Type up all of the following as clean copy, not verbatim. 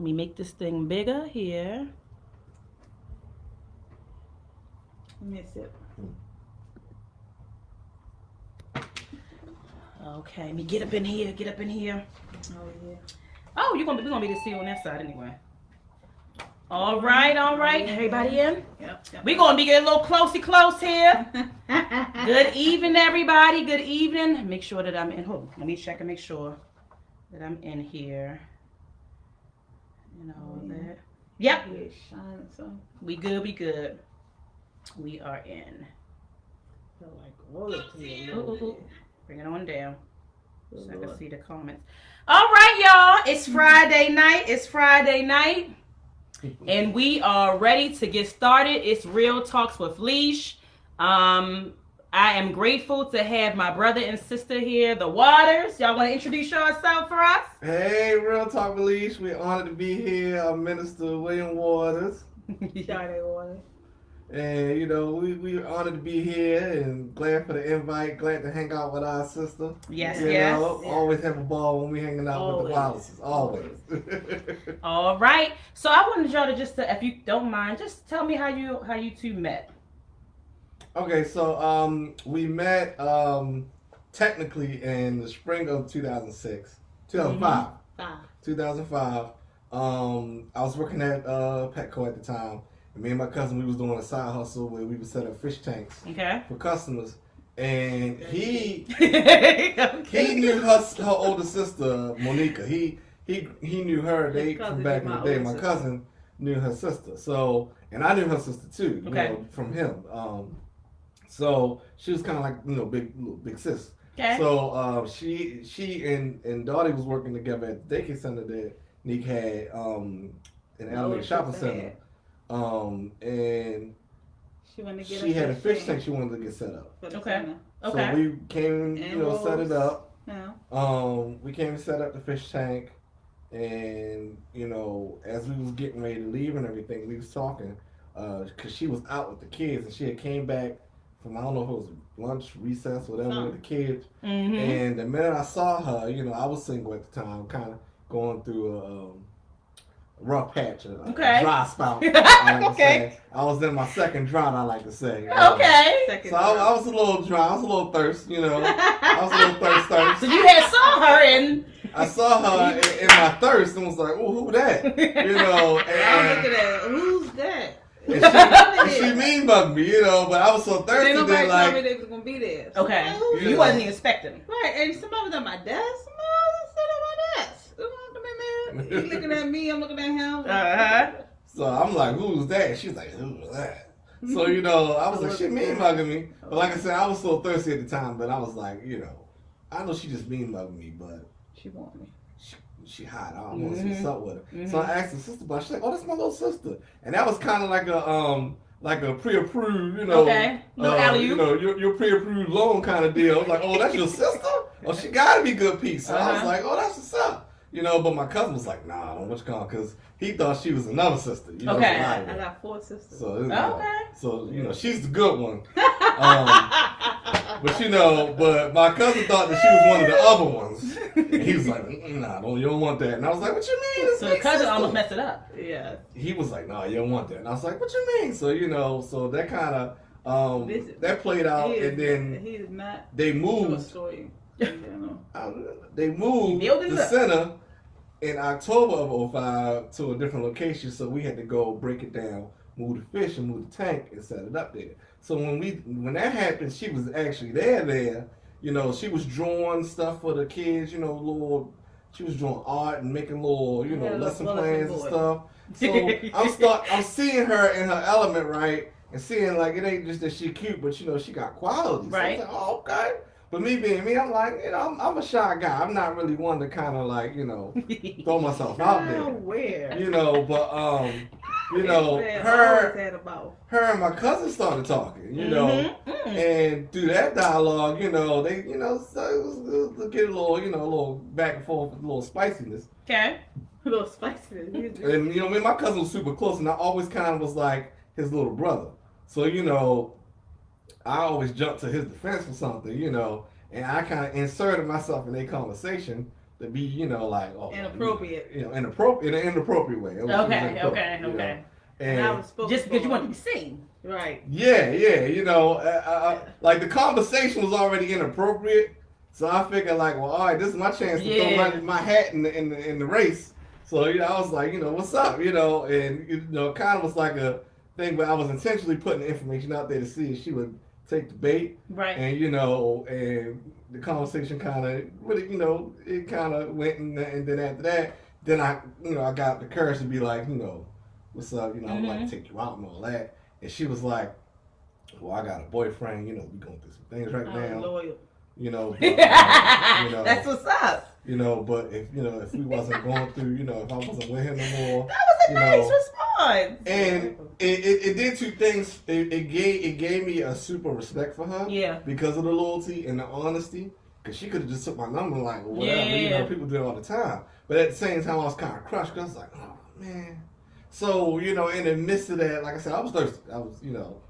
Let me make this thing bigger here. Miss it. Okay, let me get up in here. Get up in here. Oh yeah. Oh, we're gonna be able to see on that side anyway. All right. Everybody in? Yep. We're gonna be getting a little close here. Good evening, everybody. Good evening. Make sure that I'm in. Hold on. Let me check and make sure that I'm in here. And all that. Yep. We good. We are in. Feel like royalty. Ooh. Bring it on down. So I can see the comments. All right, y'all. It's Friday night. And we are ready to get started. It's Real Talks with Lish. I am grateful to have my brother and sister here, the Waters. Y'all want to introduce yourself for us? Hey, Real Talk with Lish. We're honored to be here. I'm Minister William Waters. Friday Waters. And, you know, we're honored to be here and glad for the invite. Glad to hang out with our sister. Yes. Always have a ball when we hanging out with the Wallaces. Always. All right. So I wanted y'all to just, if you don't mind, just tell me how you two met. Okay, so we met technically in the spring of 2005. 2005. I was working at Petco at the time. And me and my cousin, we was doing a side hustle where we would set up fish tanks for customers. And he knew her older sister, Monica. He knew her. They from back in the day. My cousin knew her sister. So, and I knew her sister too. You know, from him. So she was kind of like, you know, big sis. Okay. So she and Dottie was working together at the daycare center that Nick had in Alameda Shopping Center. And she had a fish tank she wanted to get set up. Okay. So we came, set it up. Yeah. We came and set up the fish tank, and as we was getting ready to leave and everything, we was talking, cause she was out with the kids and she had came back from, I don't know if it was lunch, recess, whatever, with the kids. Mm-hmm. And the minute I saw her, I was single at the time, kind of going through a rough patch, a dry spout. I like to say. I was in my second drought, I like to say. So I was a little dry. I was a little thirst, I was a little thirst. So you had saw her and I saw her in my thirst and was like, "Oh, who that?" I'm looking at who's that? And she mean bugged me, but I was so thirsty that that told me they was gonna be there. So okay, you wasn't even expecting. Right, and somebody was at my desk. Somebody was sitting at my desk. He's looking at me, I'm looking at him. So I'm like, "Who's that?" She's like, "Who's that?" So I was like, "She mean mugging me," but like I said, I was so thirsty at the time that I was like, I know she just mean mugging me, but she want me. She hot. I don't want to see something with her. Mm-hmm. So I asked her sister, but she's like, "Oh, that's my little sister," and that was kind of like a pre-approved, little alley-oop. Your pre-approved loan kind of deal. I was like, "Oh, that's your sister? Oh, she gotta be good piece." So I was like, "Oh, that's what's up." But my cousin was like, "Nah, I don't want you call," because he thought she was another sister. I got 4 sisters. So she's the good one. But my cousin thought that she was one of the other ones. And he was like, "Nah, you don't want that." And I was like, "What you mean?" So the cousin almost messed it up. Yeah. He was like, "No, you don't want that." And I was like, "What you mean?" So so that kind of that played out, and then he is not. They moved. They moved the center in October of 2005 to a different location, so we had to go break it down, move the fish and move the tank and set it up there. So when that happened, she was actually there. She was drawing stuff for the kids, she was drawing art and making little, lesson plans and stuff. So I'm seeing her in her element, right? And seeing like it ain't just that she cute, but she got qualities. Right. So I was like, "Oh, okay." But me being me, I'm like, I'm a shy guy. I'm not really one to kind of like, throw myself out there. Where? But her and my cousin started talking, and through that dialogue, they, so it was get a little back and forth, with a little spiciness. Okay. A little spiciness. And me and my cousin was super close, and I always kind of was like his little brother. So I always jumped to his defense for something, and I kind of inserted myself in their conversation to be, you know, like inappropriate. You know, inappropriate in an inappropriate way. It was Okay. you know? And I was supposed just to because you want to be seen. right. yeah, you know, like the conversation was already inappropriate, so I figured like, well, all right, this is my chance to throw my hat in the race. So you know, I was like, you know, what's up, you know, and you know, kind of was like a thing, but I was intentionally putting the information out there to see if she would take the bait, Right? And you know, and the conversation kind of, really, you know, it kind of went, and then after that, then I, you know, I got the courage to be like, you know, what's up, you know, I'd like to take you out and all that. And she was like, well, I got a boyfriend, you know, we going through some things right now. Loyal. You know, but, you know, that's what's up. You know, but if we wasn't going through, you know, if I wasn't with him no more. That was a nice response. And it did two things. It gave me a super respect for her. Yeah. Because of the loyalty and the honesty. Because she could have just took my number like, well, whatever, you know, people do it all the time. But at the same time, I was kind of crushed because I was like, oh, man. So, you know, in the midst of that, like I said, I was thirsty. I was, you know.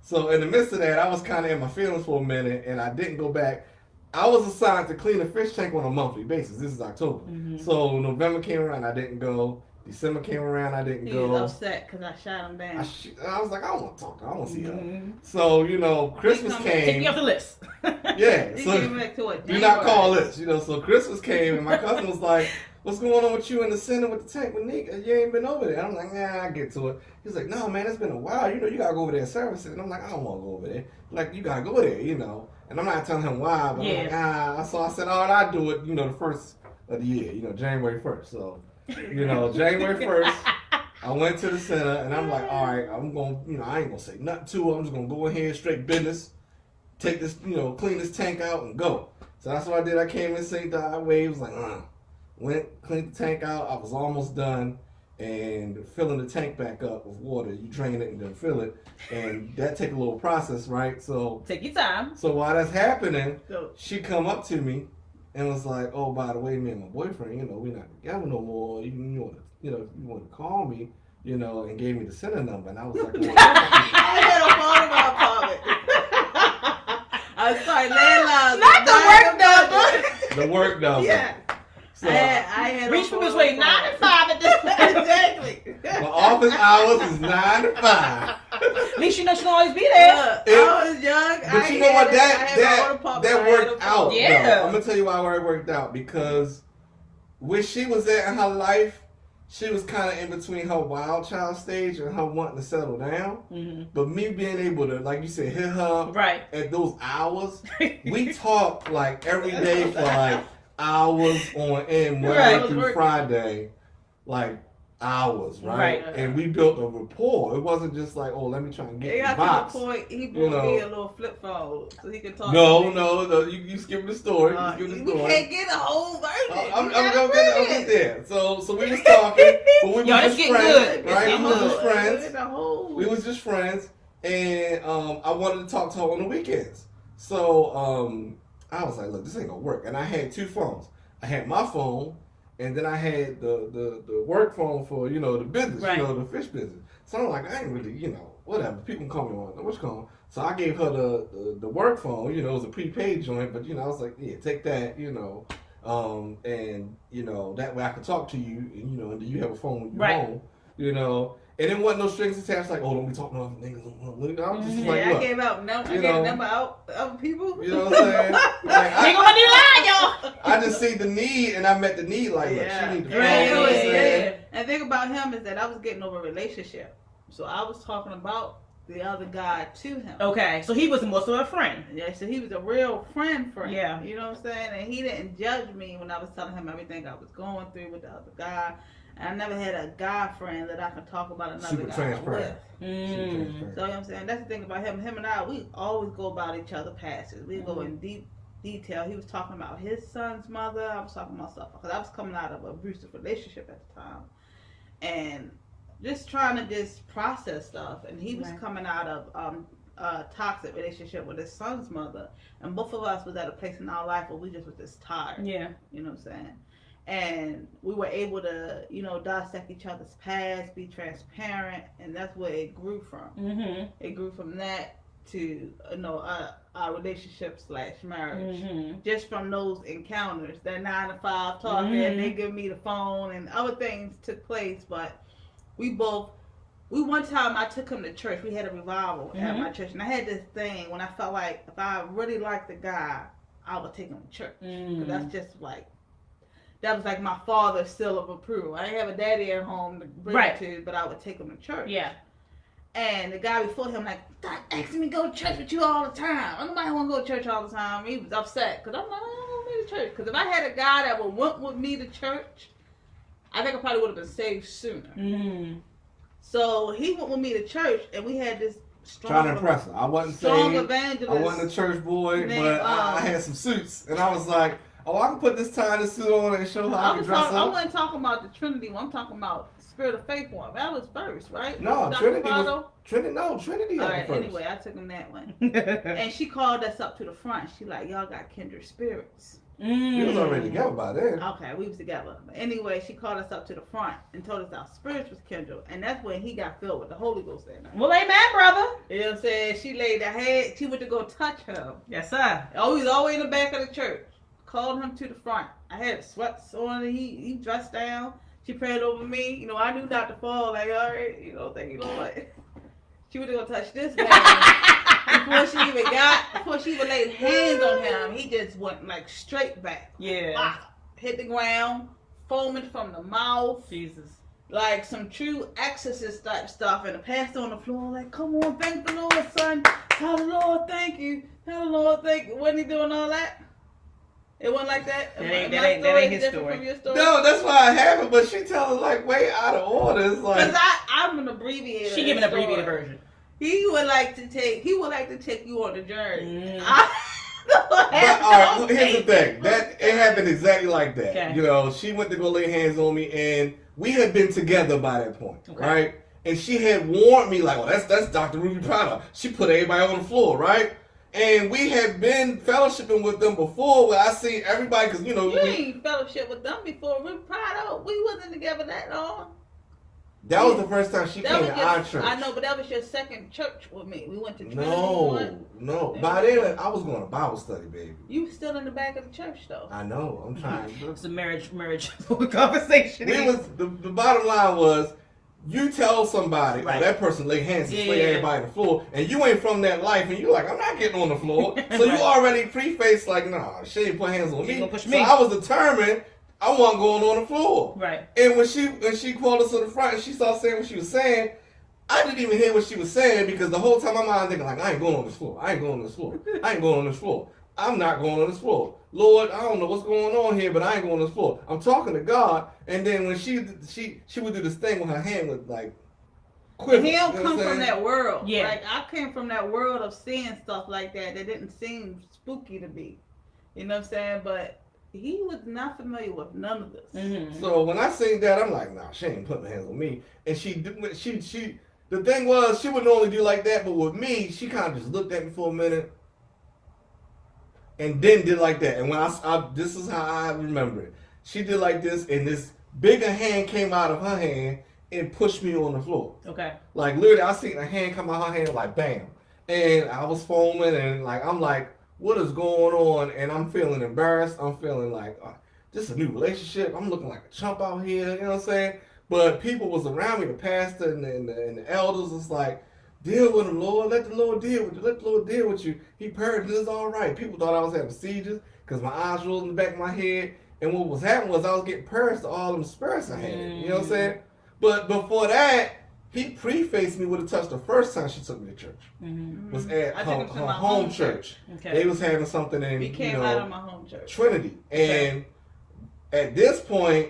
So in the midst of that, I was kind of in my feelings for a minute, and I didn't go back. I was assigned to clean a fish tank on a monthly basis. This is October. Mm-hmm. So November came around, I didn't go. December came around, I didn't go. He was upset because I shot him down. I was like, I don't want to talk to her. I don't want to see her. So, you know, Christmas came. Take me off the list. Yeah. So do not call this. You know, so Christmas came, and my cousin was like, what's going on with you in the center with the tank with Nick? You ain't been over there. I'm like, nah, I get to it. He's like, no, man, it's been a while. You know, you got to go over there and service it. And I'm like, I don't want to go over there. Like, you got to go there, you know. And I'm not telling him why, but I'm like, So I said, all right, I'll do it, you know, the first of the year, you know, January 1st. So, you know, January 1st, I went to the center, and I'm like, all right, I'm going to, you know, I ain't going to say nothing to her. I'm just going to go in here, straight business, take this, you know, clean this tank out and go. So that's what I did. I came in, synced the highway, was like, went, cleaned the tank out. I was almost done. And filling the tank back up with water, you drain it and then fill it, and that take a little process, right? So take your time. So while that's happening, she come up to me and was like, "Oh, by the way, me and my boyfriend, you know, we're not together no more. You want to call me, you know?" And gave me the center number, and I was like, "Oh, I had a phone in my apartment." I started landline. Not the work number. The work number. Yeah. So I had reach from between 9 and 5 at this point. Exactly. My office hours is 9 to 5. At least you know she'll always be there. I was young. But you know what? That worked out. Yeah. Though. I'm gonna tell you why it worked out, because where she was at in her life, she was kind of in between her wild child stage and her wanting to settle down. Mm-hmm. But me being able to, like you said, hit her at those hours, we talked like every day for like hours on end, Monday through Friday, like hours, right? And we built a rapport. It wasn't just like, oh, let me try and get the box. To the point, he bought me a little flip phone so he could talk. No, you skip the story. We can't get a whole version. I'm gonna get there. So we was talking, but we was just friends, right? We was just friends. We was just friends, and I wanted to talk to her on the weekends. So I was like, look, this ain't gonna work. And I had two phones. I had my phone, and then I had the work phone for, you know, the business, you know, the fish business. So I'm like, I ain't really, you know, whatever. People can call me on what's going. So I gave her the work phone. You know, it was a prepaid joint, but you know, I was like, yeah, take that, you know, and you know, that way I can talk to you, and you know, and then you have a phone when you're home, you know. And it wasn't no strings attached, like, oh, don't be talking about niggas. I was just like, look, I gave out number out of people. You know what I'm saying? Like, I just see the need, and I met the need. Like, look, she need to phone. And the thing about him is that I was getting over a relationship, so I was talking about the other guy to him. Okay, so he was more so a friend. Yeah, so he was a real friend. Yeah, you know what I'm saying? And he didn't judge me when I was telling him everything I was going through with the other guy. I never had a guy friend that I can talk about another super guy transparent. with. So you know what I'm saying? That's the thing about him. Him and I, we always go about each other's passes. We go in deep detail. He was talking about his son's mother. I was talking about stuff because I was coming out of an abusive relationship at the time, and just trying to just process stuff. And he was coming out of a toxic relationship with his son's mother, and both of us was at a place in our life where we just was just tired. Yeah, you know what I'm saying? And we were able to, you know, dissect each other's past, be transparent, and that's where it grew from. Mm-hmm. It grew from that to our relationship / marriage just from those encounters. That 9 to 5 talking, they give me the phone and other things took place. But one time I took him to church. We had a revival at my church, and I had this thing when I felt like if I really liked the guy, I would take him to church. Cause that's just like. That was like my father's seal of approval. I didn't have a daddy at home to bring him to, but I would take him to church. Yeah. And the guy before him, like, stop asking me to go to church with you all the time. Nobody want to go to church all the time. He was upset because I'm like, I don't want to go to church. Because if I had a guy that would went with me to church, I think I probably would have been saved sooner. Mm-hmm. So he went with me to church, and we had this trying to impress her. I wasn't strong saved. evangelist. I wasn't a church boy, named, but I had some suits, and I was like, oh, I can put this tie and this suit on and show how I can dress up. I wasn't talking about the Trinity one. I'm talking about Spirit of Faith one. That was first, right? No, Trinity was, Trinity All right, first. anyway, I took him that one. And she called us up to the front. She like, y'all got kindred spirits. We was already together by then. Okay, we was together. But anyway, she called us up to the front and told us our spirits was kindred. And that's when he got filled with the Holy Ghost that night. Well, amen, brother. You know what I'm saying? She laid her head. She went to go touch him. Yes, sir. Oh, he was all the way in the back of the church. Called him to the front. I had sweats on. He dressed down. She prayed over me. You know, I knew not to fall. Like, all right, you know, thank you, Lord. She was gonna touch this man. Before she even laid hands on him, he just went like straight back. Yeah. Wow. Hit the ground, foaming from the mouth. Jesus. Like some true exorcist type stuff. And the pastor on the floor, like, come on, thank the Lord, son. Tell the Lord, thank you. Tell the Lord, thank you. Wasn't he doing all that? It wasn't like that? That ain't his story. From your story? No, that's why I haven't, but she tells like way out of order. It's like, because I'm an abbreviator. She giving an abbreviated version. He would like to take you on a journey. But, all right, here's the thing. That it happened exactly like that. Okay. You know, she went to go lay hands on me, and we had been together by that point, right? And she had warned me, like, "Oh, that's Dr. Ruby Prada." She put everybody on the floor, right? And we had been fellowshipping with them before, where I see everybody, because you ain't fellowship with them before. Ruby Prada, we wasn't together that long. That was the first time she came to our church. I know, but that was your second church with me. We went to Trinity. No. By then, I was going to Bible study, baby. You were still in the back of the church, though. I know. I'm trying to. It's a marriage conversation. The bottom line was, you tell somebody, oh, that person lay hands and slay everybody on the floor, and you ain't from that life, and you're like, I'm not getting on the floor. So you already preface like, nah, she ain't put hands on me. So I was determined. I wasn't going on the floor. Right. And when she called us to the front and she started saying what she was saying, I didn't even hear what she was saying because the whole time I'm out thinking like, I ain't going on this floor. I ain't going on this floor. I ain't going on this floor. I'm not going on this floor. Lord, I don't know what's going on here, but I ain't going on this floor. I'm talking to God, and then when she would do this thing with her hand with like quiver. He don't come from that world. Yeah. Like I came from that world of seeing stuff like that didn't seem spooky to me. You know what I'm saying? But he was not familiar with none of this. Mm-hmm. So when I seen that, I'm like, nah, she ain't putting her hands on me. And she the thing was, she would normally do like that, but with me, she kind of just looked at me for a minute and then did like that. And when I this is how I remember it. She did like this, and this bigger hand came out of her hand and pushed me on the floor. Okay. Like literally, I seen a hand come out of her hand like bam, and I was foaming, and like I'm like, what is going on? And I'm feeling embarrassed. I'm feeling like, this is a new relationship. I'm looking like a chump out here. You know what I'm saying? But people was around me, the pastor and the elders was like, deal with him, Lord. Let the Lord deal with you. Let the Lord deal with you. He purged this all right. People thought I was having seizures because my eyes rolled in the back of my head. And what was happening was I was getting purged to all them spirits I had. You know what I'm saying? But before that, he prefaced me with a touch the first time she took me to church. Mm-hmm. Was at her home church. Okay. They was having something in, he came out of my home church. Trinity. And at this point,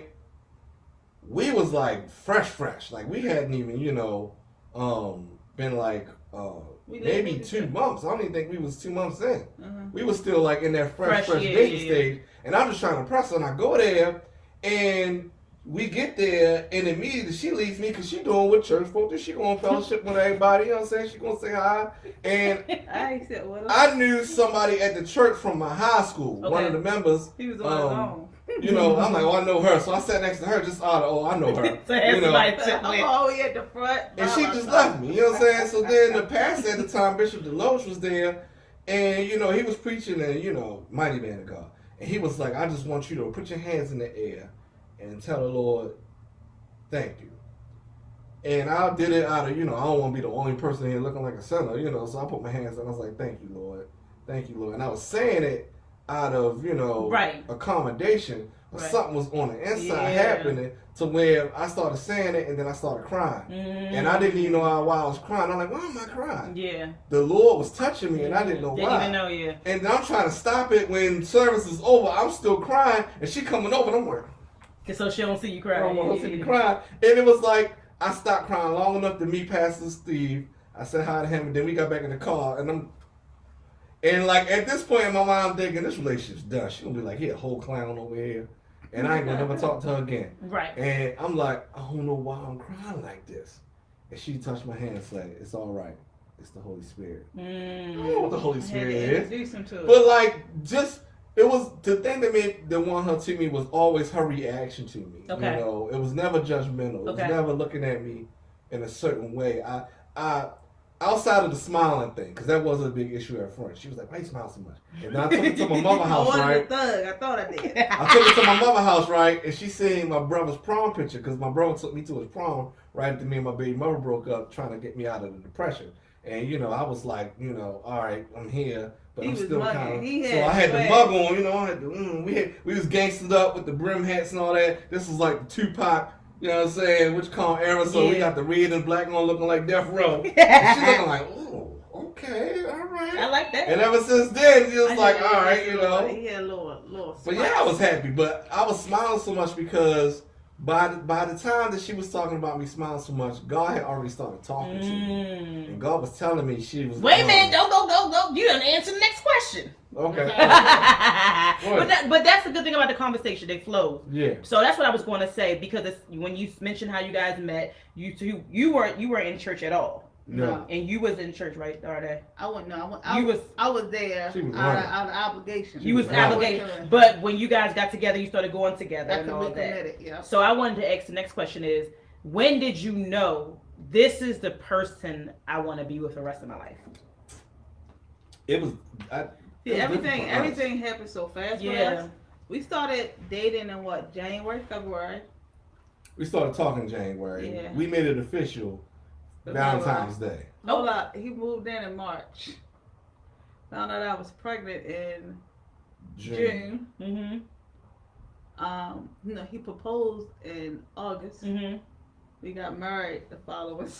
we was like fresh. Like we hadn't even, been like maybe 2 months. I don't even think we was 2 months in. Mm-hmm. We was still like in that fresh dating stage. And I'm just trying to press her. And I go there and we get there, and immediately she leaves me because she doing what church folk do. She going fellowship with everybody. You know what I'm saying? She going to say hi. And I knew somebody at the church from my high school. Okay. One of the members. He was on his own. You know, I'm like, oh, I know her. So I sat next to her just out of, oh, I know her. So You know, I'm always at the front. and she just left me. You know what I'm saying? So then the pastor at the time, Bishop Deloach, was there, and you know he was preaching, and you know, mighty man of God, and he was like, I just want you to put your hands in the air and tell the Lord, thank you. And I did it out of, you know, I don't want to be the only person here looking like a sinner, you know. So I put my hands and I was like, thank you, Lord. Thank you, Lord. And I was saying it out of, you know, accommodation. But something was on the inside happening to where I started saying it and then I started crying. And I didn't even know why I was crying. I'm like, why am I crying? Yeah. The Lord was touching me and I didn't know why. Didn't even know, yeah. And then I'm trying to stop it when service is over. I'm still crying and she coming over and I'm like, so she don't see you crying. I don't want to see me crying. And it was like, I stopped crying long enough to meet Pastor Steve. I said hi to him and then we got back in the car and like at this point in my mind I'm thinking this relationship's done. She gonna be like, here, whole clown over here. And I ain't gonna never talk to her again. Right. And I'm like, I don't know why I'm crying like this. And she touched my hand and said, it's all right. It's the Holy Spirit. I don't know what the Holy Spirit is. But like, just, it was, the thing that won her to me was always her reaction to me. Okay. You know, it was never judgmental. It was never looking at me in a certain way. I outside of the smiling thing, because that was a big issue at first. She was like, why you smile so much? And then I took it to my mother's house, right? I thought I did. I took it to my mother's house, right? And she seen my brother's prom picture, because my brother took me to his prom right after me and my baby mother broke up, trying to get me out of the depression. And, you know, I was like, you know, all right, I'm here, but I'm still kind of... So I had the mug on, you know, I had the... we was gangstered up with the brim hats and all that. This was like the Tupac... You know what I'm saying? Which calm era, so we got the red and black on looking like Death Row. And she looking like, oh, okay, all right. I like that. And ever since then, it was like, all right, you know. Yeah, Lord. But yeah, I was happy. But I was smiling so much because by the time that she was talking about me smiling so much, God had already started talking to me. And God was telling me she was... Wait a minute, don't go. You done answer the next question. Okay. but that's the good thing about the conversation. They flow. Yeah. So that's what I was going to say, because when you mentioned how you guys met, you weren't in church at all. No. And you was in church, right, Darday? I wasn't. No, I was there was out of obligation. You was obligation. But when you guys got together, you started going together and all that. Yeah. So I wanted to ask the next question is, when did you know this is the person I want to be with the rest of my life? It was... everything happened so fast for us. We started dating in January, February. We started talking January. Yeah. We made it official Valentine's Day. Hold up. He moved in March. Found out I was pregnant in June. Mm-hmm. He proposed in August. Mm-hmm. We got married the following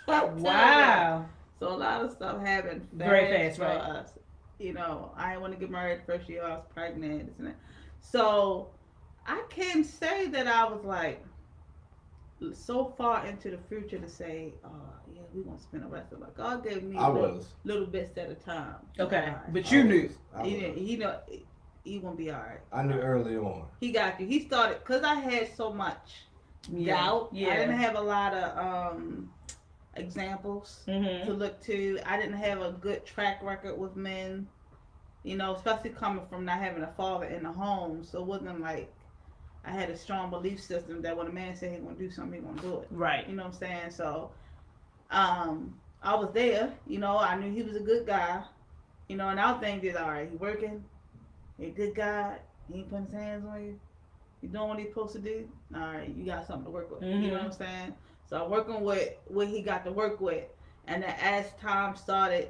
Wow. So a lot of stuff happened very fast for us. You know, I didn't want to get married the first year I was pregnant. So I can't say that I was like so far into the future to say, oh, yeah, we're going to spend the rest of our life. God gave me little bits at a time. Okay. But you knew. He know he going to be all right. I knew early on. He got you. He started, because I had so much doubt. Yeah. I didn't have a lot of examples to look to. I didn't have a good track record with men, you know, especially coming from not having a father in the home. So it wasn't like I had a strong belief system that when a man said he's going to do something, he's going to do it. Right. You know what I'm saying? So I was there, you know, I knew he was a good guy, you know, and I was thinking, all right, he working, he a good guy, he ain't putting his hands on you, you doing what he's supposed to do, all right, you got something to work with. You know what I'm saying? So I'm working with what he got to work with. And then as time started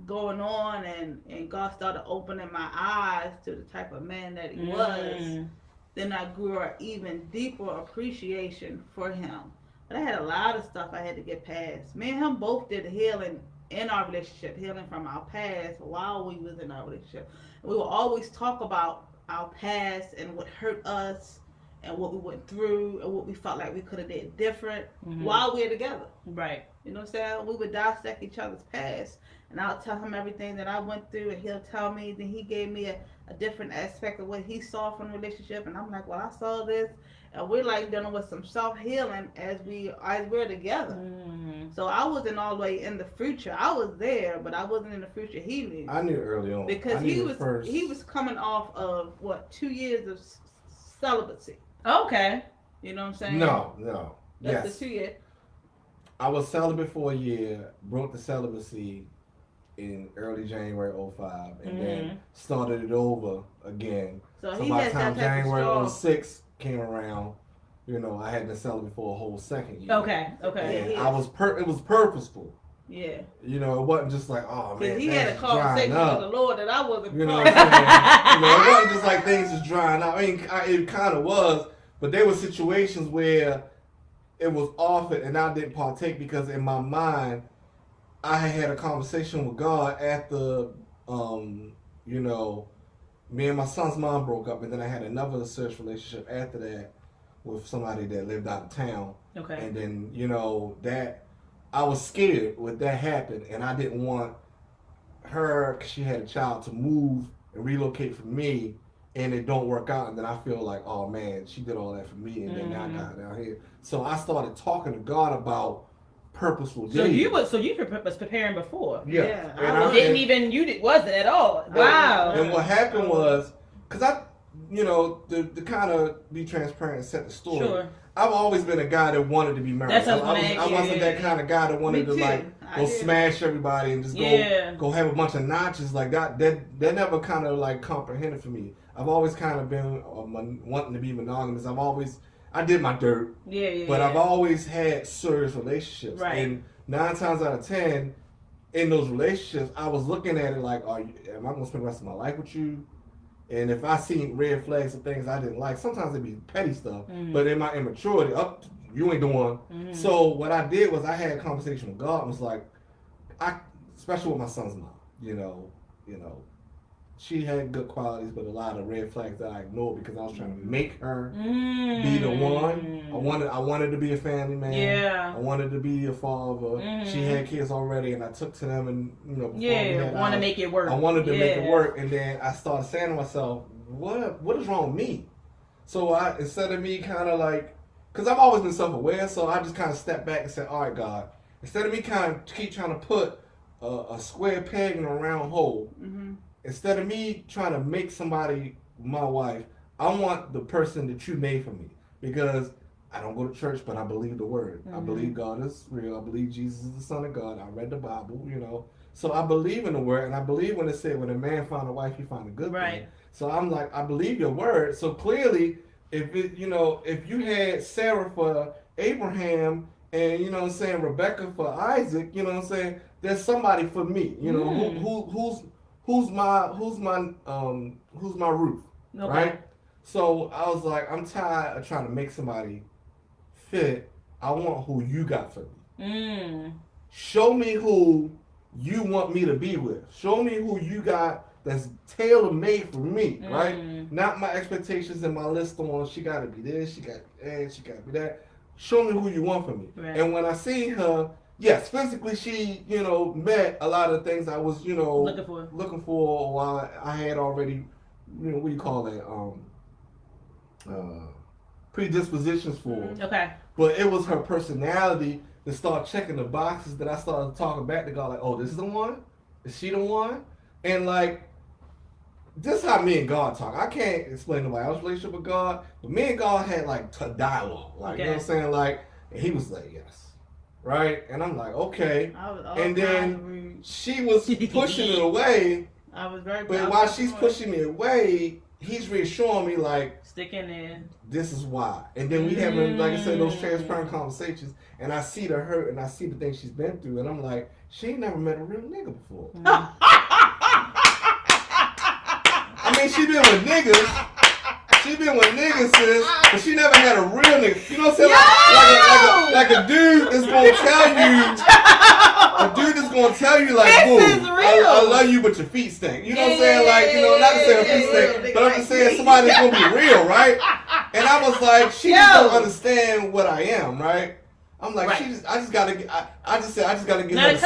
going on and God started opening my eyes to the type of man that he was, then I grew an even deeper appreciation for him. But I had a lot of stuff I had to get past. Me and him both did healing in our relationship, healing from our past while we was in our relationship. And we will always talk about our past and what hurt us and what we went through and what we felt like we could have did different while we were together. Right. You know what I'm saying? We would dissect each other's past, and I'll tell him everything that I went through, and he'll tell me. Then he gave me a different aspect of what he saw from the relationship, and I'm like, well, I saw this, and we're like dealing with some self-healing as we're together. So I wasn't all the way in the future. I was there, but I wasn't in the future he knew. I knew early on because he was coming off of 2 years of celibacy. Okay. You know what I'm saying? No. That's Yes. the 2 year. I was celibate for a year, broke the celibacy in early January '05, and then started it over again. So So he by has the time that type of January strong. '06 came around, I had been celibate for a whole second year. Okay. And Yeah. it was purposeful. Yeah. It wasn't just like, oh man, Because he had a things conversation drying with up. the Lord that I wasn't You know part what of. I'm saying? It wasn't just like things just drying out. I mean, it kind of was, but there were situations where it was offered and I didn't partake because in my mind, I had a conversation with God after, me and my son's mom broke up, and then I had another serious relationship after that with somebody that lived out of town. Okay. And then, that I was scared when that happened, and I didn't want her, because she had a child, to move and relocate for me, and it don't work out, and then I feel like, oh man, she did all that for me, and then now I got her down here. So I started talking to God about purposeful dating. You was preparing before. Yeah. Wasn't at all. Wow. And what happened was, because to kind of be transparent and set the story. Sure. I've always been a guy that wanted to be married. That's what I wasn't that kind of guy that wanted to go smash everybody and just go have a bunch of notches like that. That never kind of like comprehended for me. I've always kind of been wanting to be monogamous. I did my dirt. But I've always had serious relationships. Right. And 9 times out of 10, in those relationships, I was looking at it like, am I going to spend the rest of my life with you? And if I seen red flags and things I didn't like, sometimes it'd be petty stuff. But in my immaturity, you ain't the one. So what I did was I had a conversation with God and was like, especially with my son's mom, she had good qualities, but a lot of red flags that I ignored because I was trying to make her be the one. I wanted to be a family man. Yeah. I wanted to be a father. She had kids already, and I took to them, and want to make it work. I wanted to make it work, and then I started saying to myself, "What is wrong with me?" So instead of me kind of like, because I've always been self-aware, so I just kind of stepped back and said, "All right, God," instead of me kind of keep trying to put a square peg in a round hole. Instead of me trying to make somebody my wife, I want the person that you made for me. Because I don't go to church, but I believe the word. I believe God is real. I believe Jesus is the Son of God. I read the Bible, So I believe in the word, and I believe when it said, when a man find a wife, he find a good thing. So I'm like, I believe your word. So clearly, if you had Sarah for Abraham and, Rebecca for Isaac, there's somebody for me, who's my Ruth, right? So I was like, I'm tired of trying to make somebody fit. I want who you got for me. Show me who you want me to be with. Show me who you got that's tailor made for me, right? Not my expectations and my list on she got to be this, she got to be that, she got to be that. Show me who you want for me. Right. And when I see her, yes, physically she, met a lot of things I was, looking for, or I had already, what do you call that, predispositions for. Okay. But it was her personality that started checking the boxes that I started talking back to God, like, oh, this is the one? Is she the one? And like, this is how me and God talk. I can't explain nobody else's relationship with God, but me and God had like dialogue. Like, you know what I'm saying? Like, and he was like, yes. Right? And I'm like, okay. And then she was pushing it away. I was very But while she's pushing me away, he's reassuring me like, stick in there. This is why. And then we having, like I said, those transparent conversations, and I see the hurt and I see the things she's been through, and I'm like, she ain't never met a real nigga before. I mean, she been with niggas. She been with niggas, sis, but she never had a real nigga. You know what I'm saying? Like a dude is gonna tell you. A dude is gonna tell you like, "Boo, I love you, but your feet stink." You know what I'm saying? Like, not to say her feet stink, but I'm just saying somebody that's gonna be real, right? And I was like, she just don't understand what I am, right? I'm like, I just gotta get her to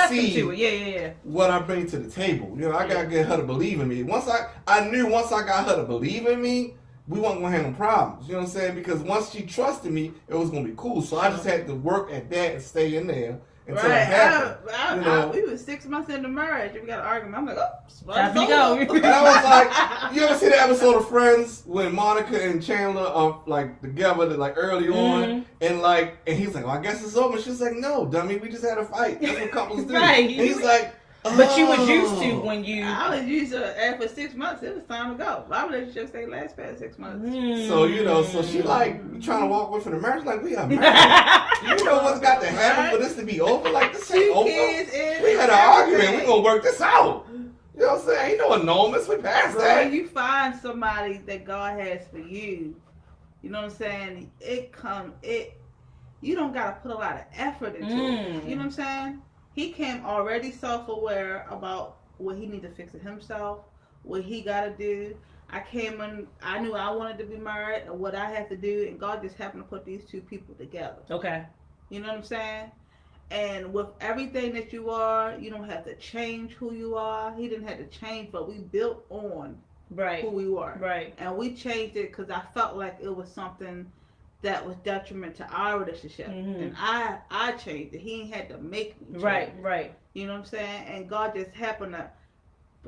see what I bring to the table. I gotta get her to believe in me. Once I knew once I got her to believe in me, we weren't gonna have no problems. You know what I'm saying? Because once she trusted me, it was gonna be cool. So I just had to work at that and stay in there. until it happened. We was 6 months into marriage and we got an argument. I'm like, oh, time to go. And I was like, you ever see the episode of Friends when Monica and Chandler are like together like early on, and he's like, well, I guess it's over. She's like, no, dummy, we just had a fight. That's what couples do. Right. And he's like, but you was used to when you. I was used to after 6 months. It was time to go. My relationship stayed last past 6 months. So she like trying to walk away from the marriage. Like we are married. You know what's got to happen for this to be over? Like this ain't over. We had an argument. We gonna work this out. You know what I'm saying? Ain't no enormous. We passed that. When you find somebody that God has for you, you know what I'm saying? You don't gotta put a lot of effort into it. You know what I'm saying? He came already self-aware about what he need to fix it himself, what he got to do. I came in, I knew I wanted to be married and what I had to do, and God just happened to put these two people together. Okay. You know what I'm saying? And with everything that you are, you don't have to change who you are. He didn't have to change, but we built on who we were. Right. And we changed it because I felt like it was something that was detriment to our relationship, and I changed it. He ain't had to make me change. Right. You know what I'm saying? And God just happened to,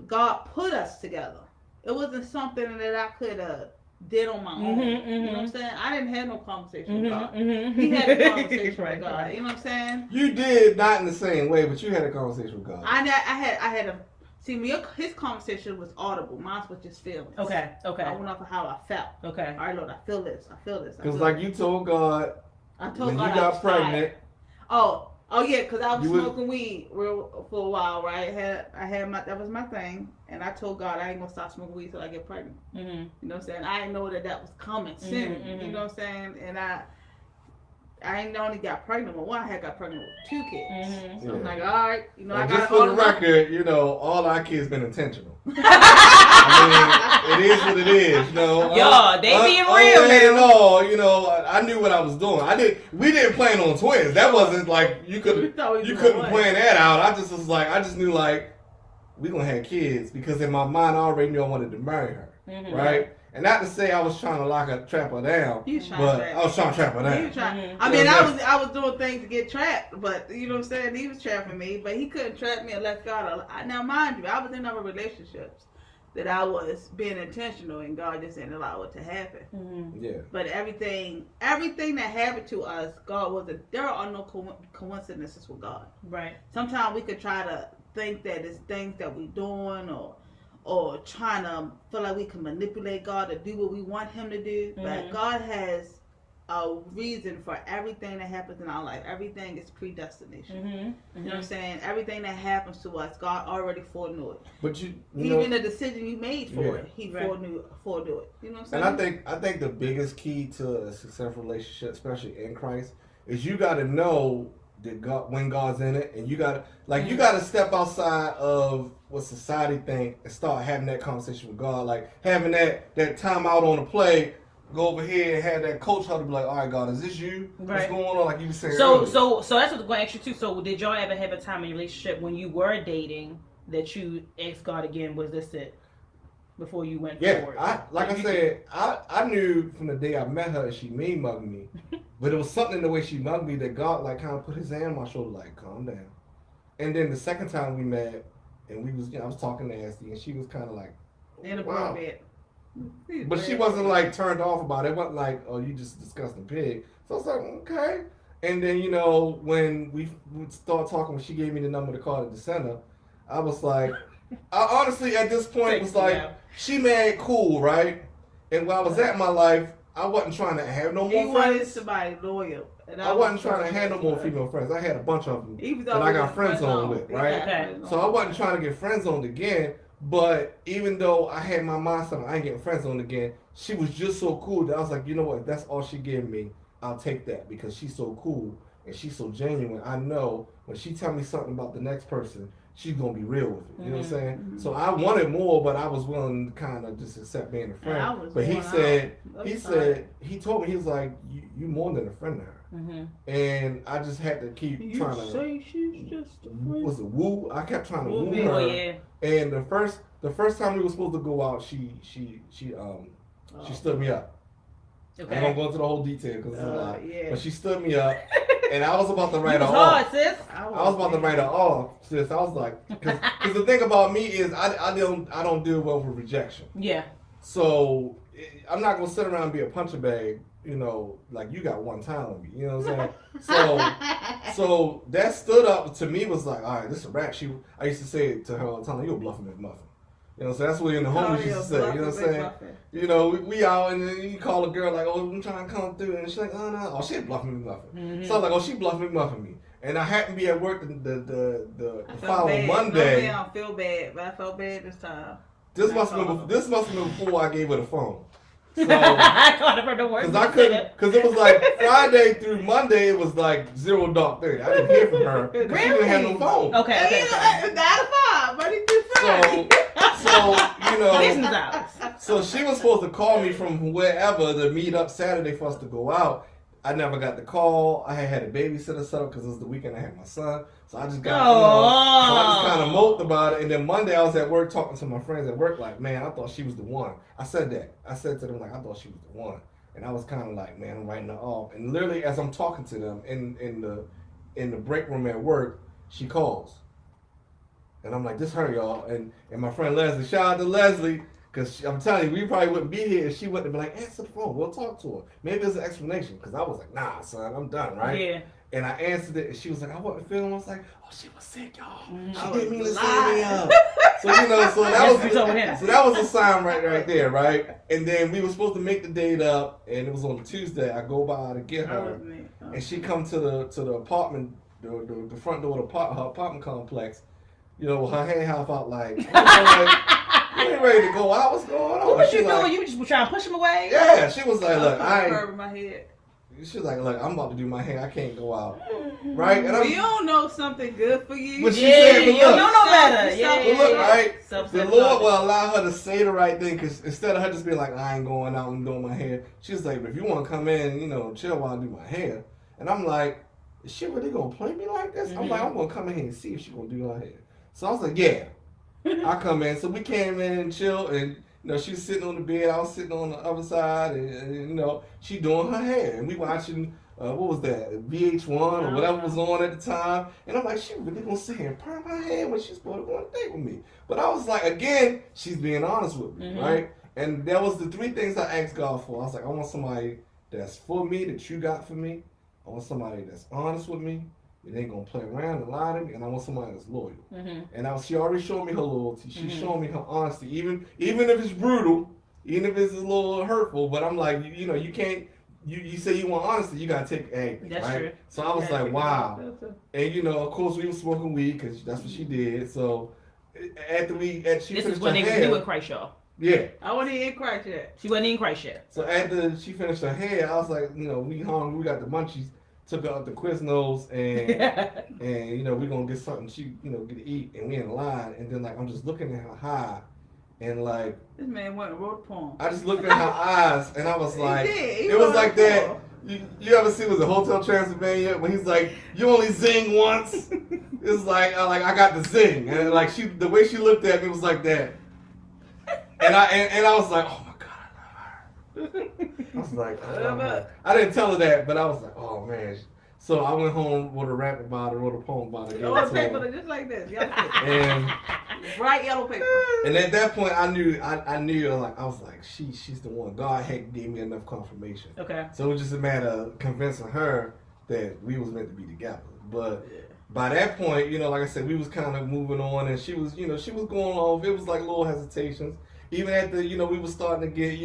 God put us together. It wasn't something that I could have did on my own. You know what I'm saying? I didn't have no conversation with God. He had a conversation with God. Right. You know what I'm saying? You did, not in the same way, but you had a conversation with God. I had a. See, his conversation was audible. Mine was just feelings. Okay. I went off of how I felt. Okay. All right, Lord, I feel this. Because like you told God, I told when God you got pregnant. Oh yeah, because I was smoking weed for a while, right? I had that was my thing, and I told God I ain't gonna stop smoking weed till I get pregnant. You know what I'm saying? I didn't know that was coming soon. You know what I'm saying? And I ain't only got pregnant with one. I had got pregnant with 2 kids. So I'm like, all right, you know, and I got just for the record, you know, all our kids been intentional. I mean, it is what it is, you know. Yo, they being real, man. No, you know, I knew what I was doing. We didn't plan on twins. That wasn't like you couldn't plan that out. I just was like, I just knew like we gonna have kids because in my mind I already knew I wanted to marry her, right? And not to say I was trying to trap her down, but I was trying to trap her down. I mean, I was doing things to get trapped, but you know what I'm saying? He was trapping me, but he couldn't trap me unless God. Now, mind you, I was in other relationships that I was being intentional, and God just didn't allow it to happen. Yeah. But everything that happened to us, God wasn't. There are no coincidences with God. Right. Sometimes we could try to think that it's things that we're doing or trying to feel like we can manipulate God to do what we want him to do. But God has a reason for everything that happens in our life. Everything is predestination. You know what I'm saying? Everything that happens to us, God already foreknew it. But even the decision you made for it, he foreknew it. You know what I'm saying? And I think the biggest key to a successful relationship, especially in Christ, is you got to know that God, when God's in it, and you got to step outside of what society think and start having that conversation with God, like having that time out on the play. Go over here and have that coach help to be like, all right, God, is this you? What's going on? Like you were saying earlier. So that's what I'm going to ask you too. So did y'all ever have a time in your relationship when you were dating that you asked God again, was this it? Before you went forward? I knew from the day I met her she mean mugged me. But it was something in the way she mugged me that God like kind of put his hand on my shoulder like, calm down. And then the second time we met and we was, I was talking nasty and she was kind of like, inappropriate. But she wasn't like turned off about it. It wasn't like, oh, you just disgusting pig. So I was like, okay. And then, you know, when we would start talking, when she gave me the number to call at the center, I was like, I honestly at this point was like, she mad cool, right? And while I was at my life, I wasn't trying to have no more friends. You wanted somebody loyal. And I wasn't trying to have no more female friends. I had a bunch of them that I got friend zoned with, right? Okay. So I wasn't trying to get friend zoned again. But even though I had my mindset, I ain't getting friend zoned again. She was just so cool that I was like, you know what? If that's all she gave me, I'll take that because she's so cool and she's so genuine. I know when she tell me something about the next person, she's gonna be real with it. You know what I'm saying? So I wanted more, but I was willing to kind of just accept being a friend. But he told me, he was like, you more than a friend to her. And I just had to keep trying to say she's just a friend. Was it woo? I kept trying to woo her. Oh, yeah. And the first time we were supposed to go out, she stood me up. Okay. I ain't gonna go into the whole detail because it's a lot. Yeah. But she stood me up and I was about to write You her was off. hard, sis. I was about to write her off, sis. I was like, because the thing about me is I don't deal well with rejection. Yeah. So I'm not gonna sit around and be a punching bag. You know, like you got one time on me. You know what I'm saying? So that stood up to me was like, all right, this is a rap. I used to say it to her all the time. You a bluffing McMuffin. You know, so that's what the homies used to say. You know what I'm saying? You know, we out and then you call a girl like, oh, I'm trying to come through, and she's like, oh no, oh she bluffing McMuffin. Mm-hmm. So I was like, oh, she bluffing McMuffin me. And I happened to be at work the following bad. Monday. I don't feel bad, but I felt bad this time. This must have been before I gave her the phone. So, I caught it from the work. because I couldn't, because it was like Friday through Monday, it was like 0 dark 30. I didn't hear from her because she didn't have no phone. Okay. 9 to 5, Monday through Friday. So you know, Business hours. so she was supposed to call me from wherever to meet up Saturday for us to go out. I never got the call. I had a babysitter set up because it was the weekend I had my son. So I just got, so I just kind of moped about it. And then Monday I was at work talking to my friends at work like, man, I thought she was the one. I said that. I said to them like, I thought she was the one. And I was kind of like, man, I'm writing her off. And literally as I'm talking to them in the break room at work, she calls. And I'm like, this her, y'all. And my friend Leslie, shout out to Leslie. Because I'm telling you, we probably wouldn't be here if she wouldn't have been like, answer the phone. We'll talk to her. Maybe there's an explanation. Because I was like, nah, son, I'm done, right? Yeah. And I answered it, and she was like, I wasn't feeling. I was like, oh, she was sick, y'all. Mm-hmm. She didn't mean to say me up. So, you know, so that was a sign right there, right? And then we were supposed to make the date up, and it was on Tuesday. I go by to get her, and she come to the apartment, the front door of her apartment complex, you know, with her hand half out like, you ain't ready to go out. What's going on? What was you like, doing? You just trying to push him away? Yeah, she was like, look, I ain't. My head. She was like, look, I'm about to do my hair. I can't go out. Right? And you don't know something good for you. But she said, but you don't know better. But look, right? The Lord will well, allow her to say the right thing because instead of her just being like, I ain't going out and doing my hair, she was like, but if you want to come in, you know, chill while I do my hair. And I'm like, is she really going to play me like this? I'm like, I'm going to come in here and see if she's going to do her hair. So I was like, yeah. I come in. So we came in and chill and you know, she was sitting on the bed, I was sitting on the other side, and you know, she doing her hair, and we watching, what was that, VH1 or whatever was on at the time, and I'm like, she really gonna sit here and perm her hair when she's supposed to go on a date with me? But I was like, again, she's being honest with me, right? And that was the 3 things I asked God for. I was like, I want somebody that's for me, that you got for me. I want somebody that's honest with me. It ain't gonna play around and lie to me, and I want somebody that's loyal. And she already showed me her loyalty. She's showing me her honesty, even if it's brutal, even if it's a little hurtful. But I'm like, you know, you can't. You say you want honesty, you gotta take anything. That's right? true. So I was like, wow. And you know, of course, we were smoking weed because that's what she did. So after she this finished is when her they hair, were doing Christ, y'all. Yeah. I wasn't even in Christ yet. She wasn't in Christ yet. So after she finished her hair, I was like, you know, we hung, we got the munchies. Took her up to Quiznos and you know we're gonna get something she get to eat and we in line and then like I'm just looking at her high and like this man went and wrote a poem. I just looked at her eyes and I was like He it was like that. You ever see was a Hotel Transylvania when he's like you only zing once? It's like I got the zing and like the way she looked at me was like that and I was like oh my God I love her. I was like, I didn't tell her that, but I was like, oh man. So I went home, wrote a rap about it, wrote a poem about it. Yellow paper, just like this, yellow paper. And bright yellow paper. And at that point, I knew, like, I was like, she's the one. God had gave me enough confirmation. Okay. So it was just a matter of convincing her that we was meant to be together. But by that point, like I said, we was kind of moving on, and she was going off. It was like little hesitations. Even after, we was starting to get,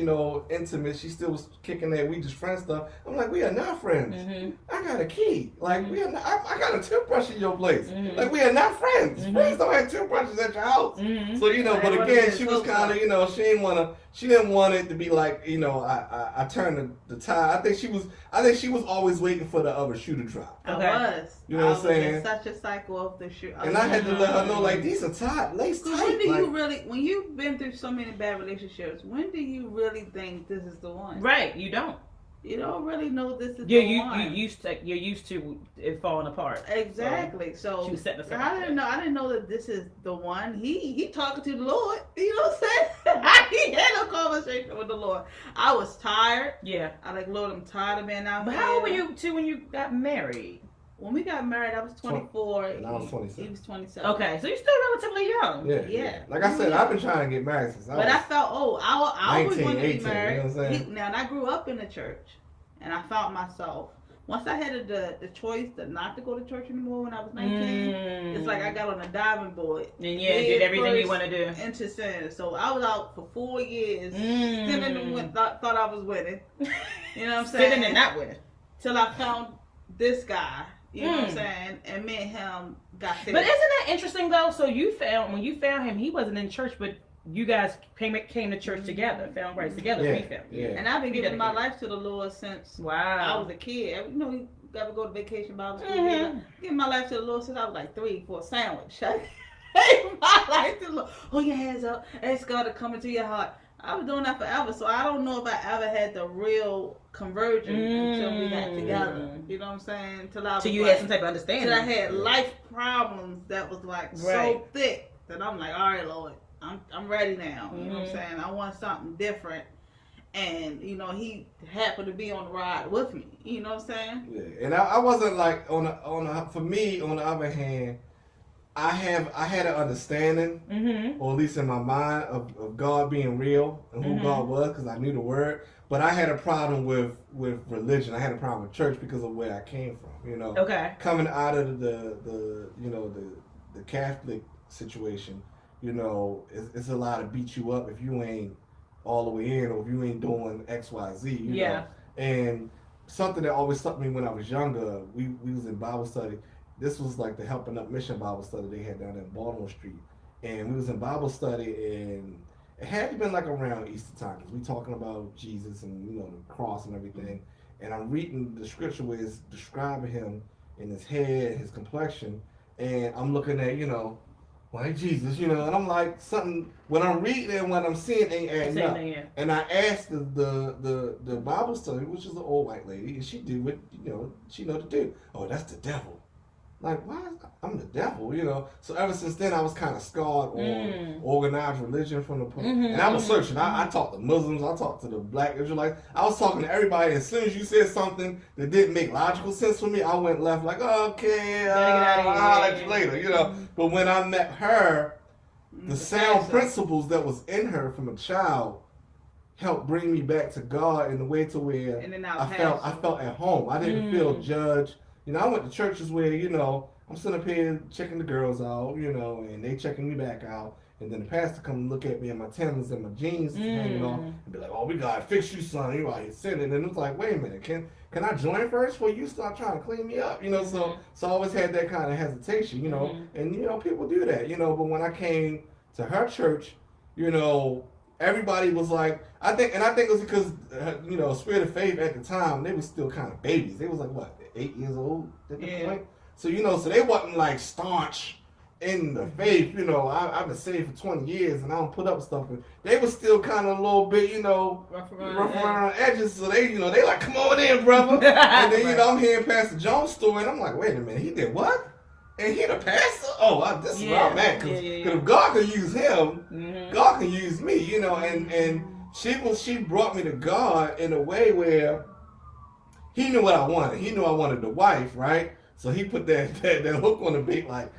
intimate, she still was kicking that we just friends stuff. I'm like, we are not friends. I got a key. Like, we are not, I got a toothbrush in your place. Like, we are not friends. Friends don't have toothbrushes at your house. So, but again, she was kind of, she didn't want it to be like, I turned the tide. I think she was always waiting for the other shoe to drop. I was. You know what I'm saying? In such a cycle of the shoe. And I had to let her know, like, these are tight, lace tight. When do you really, when you've been through so many bad relationships, when do you really think this is the one? Right, you don't. You don't really know this is the one. You're used to it falling apart. Exactly. So she was setting us up. I didn't know that this is the one. He talking to the Lord. You know what I'm saying? He had a conversation with the Lord. I was tired. Yeah. Lord, I'm tired of being out here. But how old were you when you got married? When we got married, I was 24. And I was 27. He was 27. Okay, so you're still relatively young. Yeah. Like I said, I've been trying to get married since But I felt, I always wanted to be 18, married. you know what I'm saying? Now, and I grew up in the church, and I found myself. Once I had the choice not to go to church anymore when I was 19, it's like I got on a diving board. And did everything you want to do. Into sin. So I was out for 4 years, sitting and thought I was winning. You know what I'm saying? Sitting and not winning. Till I found this guy. You know what I'm saying? And me and him got saved. But isn't that interesting though? So when you found him, he wasn't in church, but you guys came to church together, found Christ together. And I've been giving my life to the Lord since I was a kid. You know, you gotta go to vacation Bible school. Giving my life to the Lord since I was like 3 for a sandwich. I gave my life to the Lord. Hold your hands up. Ask God to come into your heart. I was doing that forever, so I don't know if I ever had the real conversion until we got together. You know what I'm saying? Till you had some type of understanding. Till I had life problems that was like so thick that I'm like, all right, Lord, I'm ready now. You know what I'm saying? I want something different. And, you know, he happened to be on the ride with me. You know what I'm saying? Yeah. And I wasn't like, for me, on the other hand, I had an understanding, or at least in my mind, of God being real and who God was, because I knew the word. But I had a problem with religion. I had a problem with church because of where I came from. You know, coming out of the Catholic situation. You know, it's a lot of beat you up if you ain't all the way in, or if you ain't doing X, Y, Z. You know? And something that always stuck me when I was younger, we was in Bible study. This was like the Helping Up Mission Bible study they had down in Baltimore Street. And we was in Bible study, and it had to been like around Easter time, because we talking about Jesus and, you know, the cross and everything. And I'm reading the scripture where it's describing him in his head, his complexion. And I'm looking at, you know, like Jesus, you know, and I'm like, something, when I'm reading and what I'm seeing ain't adding up. And I asked the Bible study, which is an old white lady, and she did what, you know, she know to do. Oh, that's the devil. Like, why? I'm the devil, you know. So ever since then, I was kind of scarred on organized religion from the point. And I was searching. I talked to Muslims. I talked to the Black Israelites. I was talking to everybody. As soon as you said something that didn't make logical sense for me, I went left. Like, okay, I'll holler at you later, you know. But when I met her, the sound principles that was in her from a child helped bring me back to God in a way to where I felt at home. I didn't feel judged. You know, I went to churches where, you know, I'm sitting up here checking the girls out, you know, and they checking me back out. And then the pastor come and look at me in my Timbs and my jeans hanging off and be like, oh, we got to fix you, son. You out here sinning. And it was like, wait a minute, can I join first before you start trying to clean me up? You know, so I always had that kind of hesitation, you know. And, you know, people do that, you know. But when I came to her church, you know, everybody was like, I think it was because, you know, Spirit of Faith at the time, they were still kind of babies. They was like, what, 8 years old at the point? So, you know, so they wasn't like staunch in the faith. You know, I've been saved for 20 years and I don't put up stuff. And they were still kind of a little bit, you know, rough around the edges. So they, you know, they like, come on in, brother. And then, you know, I'm hearing Pastor Jones' story and I'm like, wait a minute, he did what? And he the pastor? Oh, this is where I'm at. Because if God can use him, God can use me, you know. And she brought me to God in a way where he knew what I wanted. He knew I wanted the wife, right? So he put that hook on the bait, like,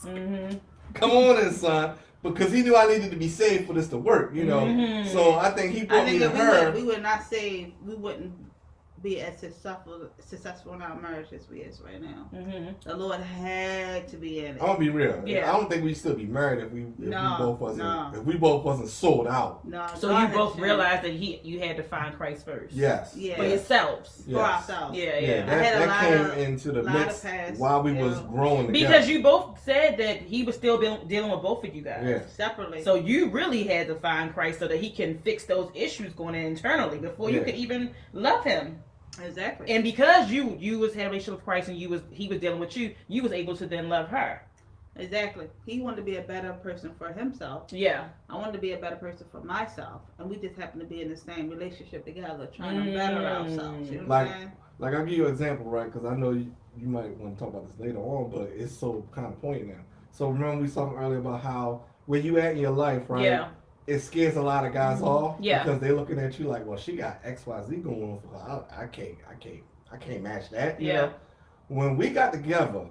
come on in, son. Because he knew I needed to be saved for this to work, you know. So I think he brought me to her. We would not saved, we wouldn't be as successful in our marriage as we is right now. The Lord had to be in it. I'm gonna be real. I don't think we'd still be married if we both wasn't sold out. No. So you both realized that you had to find Christ first. Yes. For yourselves. For ourselves. That came into the mix while we was growing together. Because you both said that he was still dealing with both of you guys separately. So you really had to find Christ so that he can fix those issues going in internally before you could even love him. Exactly. And because you was had a relationship with Christ and he was dealing with you was able to then love her. Exactly. He wanted to be a better person for himself. Yeah. I wanted to be a better person for myself. And we just happen to be in the same relationship together, trying to better ourselves. You know what I'm saying? Like, I'll give you an example, right? Because I know you might want to talk about this later on, but it's so kind of poignant now. So remember we talking earlier about how, where you at in your life, right? Yeah. It scares a lot of guys off. Yeah. Because they're looking at you like, well, she got XYZ going on for her. I can't match that. You know? when we got together,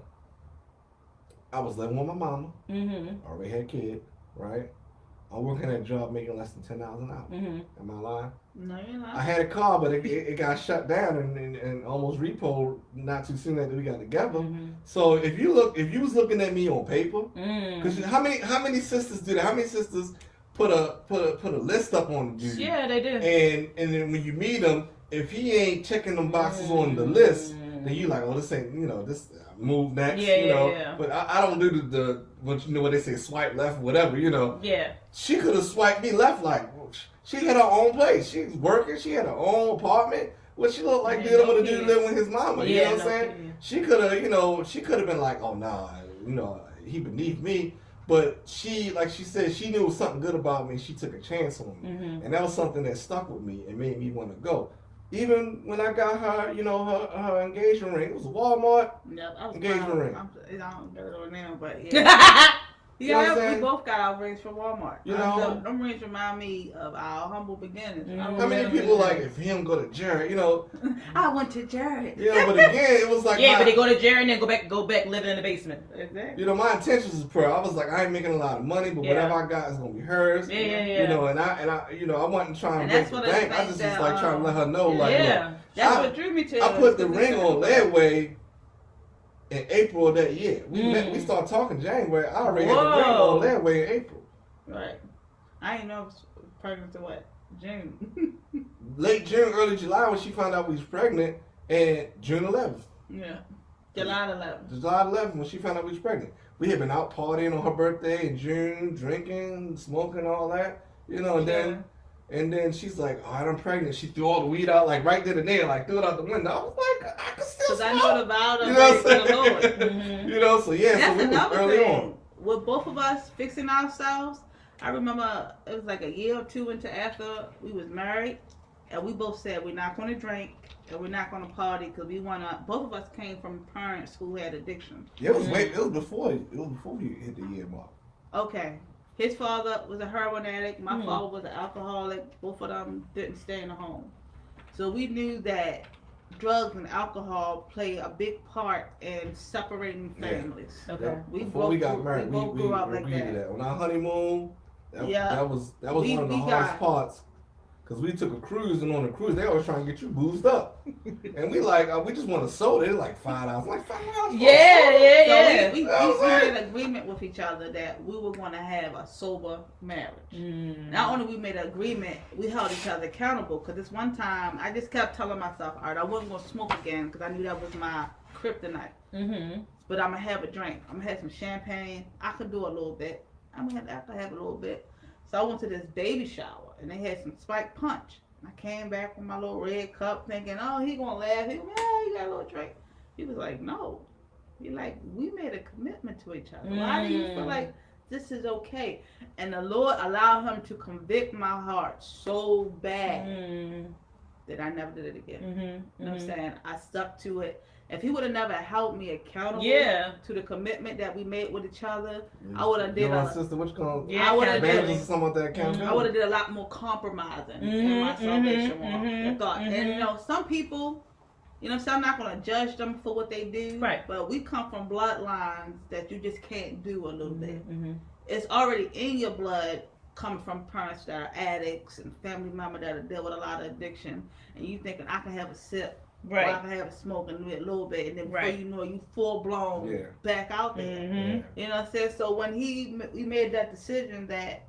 I was living with my mama. Mm-hmm. Already had a kid, right? I'm working at a job making less than $10 an hour. Mm-hmm. Am I lying? No, you're not. I had a car, but it got shut down and almost repoed not too soon after we got together. Mm-hmm. So if you was looking at me on paper, because Mm. how many sisters do that? How many sisters put a list up on the dude? Yeah, they do. And then when you meet him, if he ain't checking them boxes on the list, then you like, oh, this ain't, this move next, Yeah. But I don't do the what they say, swipe left, whatever, Yeah. She could have swiped me left, like she had her own place. She was working. She had her own apartment. What she looked like dealing with a dude living with his mama. You know what I'm saying? She could have, she could have been like, oh nah, he beneath me. But she, like she said, she knew something good about me. She took a chance on me, and that was something that stuck with me and made me want to go. Even when I got her, her engagement ring, it was a Walmart engagement ring. I don't get it on now, but yeah. Yeah, we both got our rings from Walmart. Them rings remind me of our humble beginnings. How many people like, if him go to Jared, I went to Jared. Yeah, but again, it was like but they go to Jared and then go back living in the basement. Exactly. My intentions was pure. I was like, I ain't making a lot of money, but whatever I got is gonna be hers. Yeah. And I wasn't trying to break the bank. I just was like trying to let her know, like, that's what drew me to. I put the ring on layaway in April of that year. We started talking January. I already had the ring on layaway in April. Right. I ain't know I was pregnant to what? June. Late June, early July when she found out we was pregnant, and June 11th. Yeah. July 11th. July 11th when she found out we was pregnant. We had been out partying on her birthday in June, drinking, smoking, all that. And then she's like, oh, I'm pregnant. She threw all the weed out, like right there and there, like threw it out the window. I was like, I could still smoke. Because I know the vow to the Lord. So yeah, that's so we another was early thing. on. With both of us fixing ourselves, I remember it was like a year or two into after we was married, and we both said we're not going to drink and we're not going to party because we want to. Both of us came from parents who had addiction. Yeah, it was before you hit the year mark. Okay. His father was a heroin addict. My father was an alcoholic. Both of them didn't stay in the home. So we knew that drugs and alcohol play a big part in separating families. Yeah. Okay. Before we got married, we grew up like that. On our honeymoon, that was one of the hardest parts. Because we took a cruise, and on the cruise, they always trying to get you boozed up. And we just want a soda. It's like $5. I'm like, $5? Yeah. So we made an agreement with each other that we were going to have a sober marriage. Not only we made an agreement, we held each other accountable. Because this one time, I just kept telling myself, all right, I wasn't going to smoke again because I knew that was my kryptonite. But I'm going to have a drink. I'm going to have some champagne. I could do a little bit. I could have a little bit. So I went to this baby shower, and they had some spiked punch. I came back with my little red cup thinking, oh, he gonna laugh. He got a little drink. He was like, no. He like, we made a commitment to each other. Why do you feel like this is okay? And the Lord allowed him to convict my heart so bad that I never did it again. You know what I'm saying? I stuck to it. If he would have never held me accountable to the commitment that we made with each other, I would have did sister, what you call I would have did a lot more compromising in my salvation walk. And some people, so I'm not going to judge them for what they do. Right. But we come from bloodlines that you just can't do a little bit. It's already in your blood, coming from parents that are addicts and family members that deal with a lot of addiction, and you thinking I can have a sip. Right. Or I can have a smoke and do it a little bit, and then before you know it, you full blown back out there. You know what I'm saying? So when we made that decision that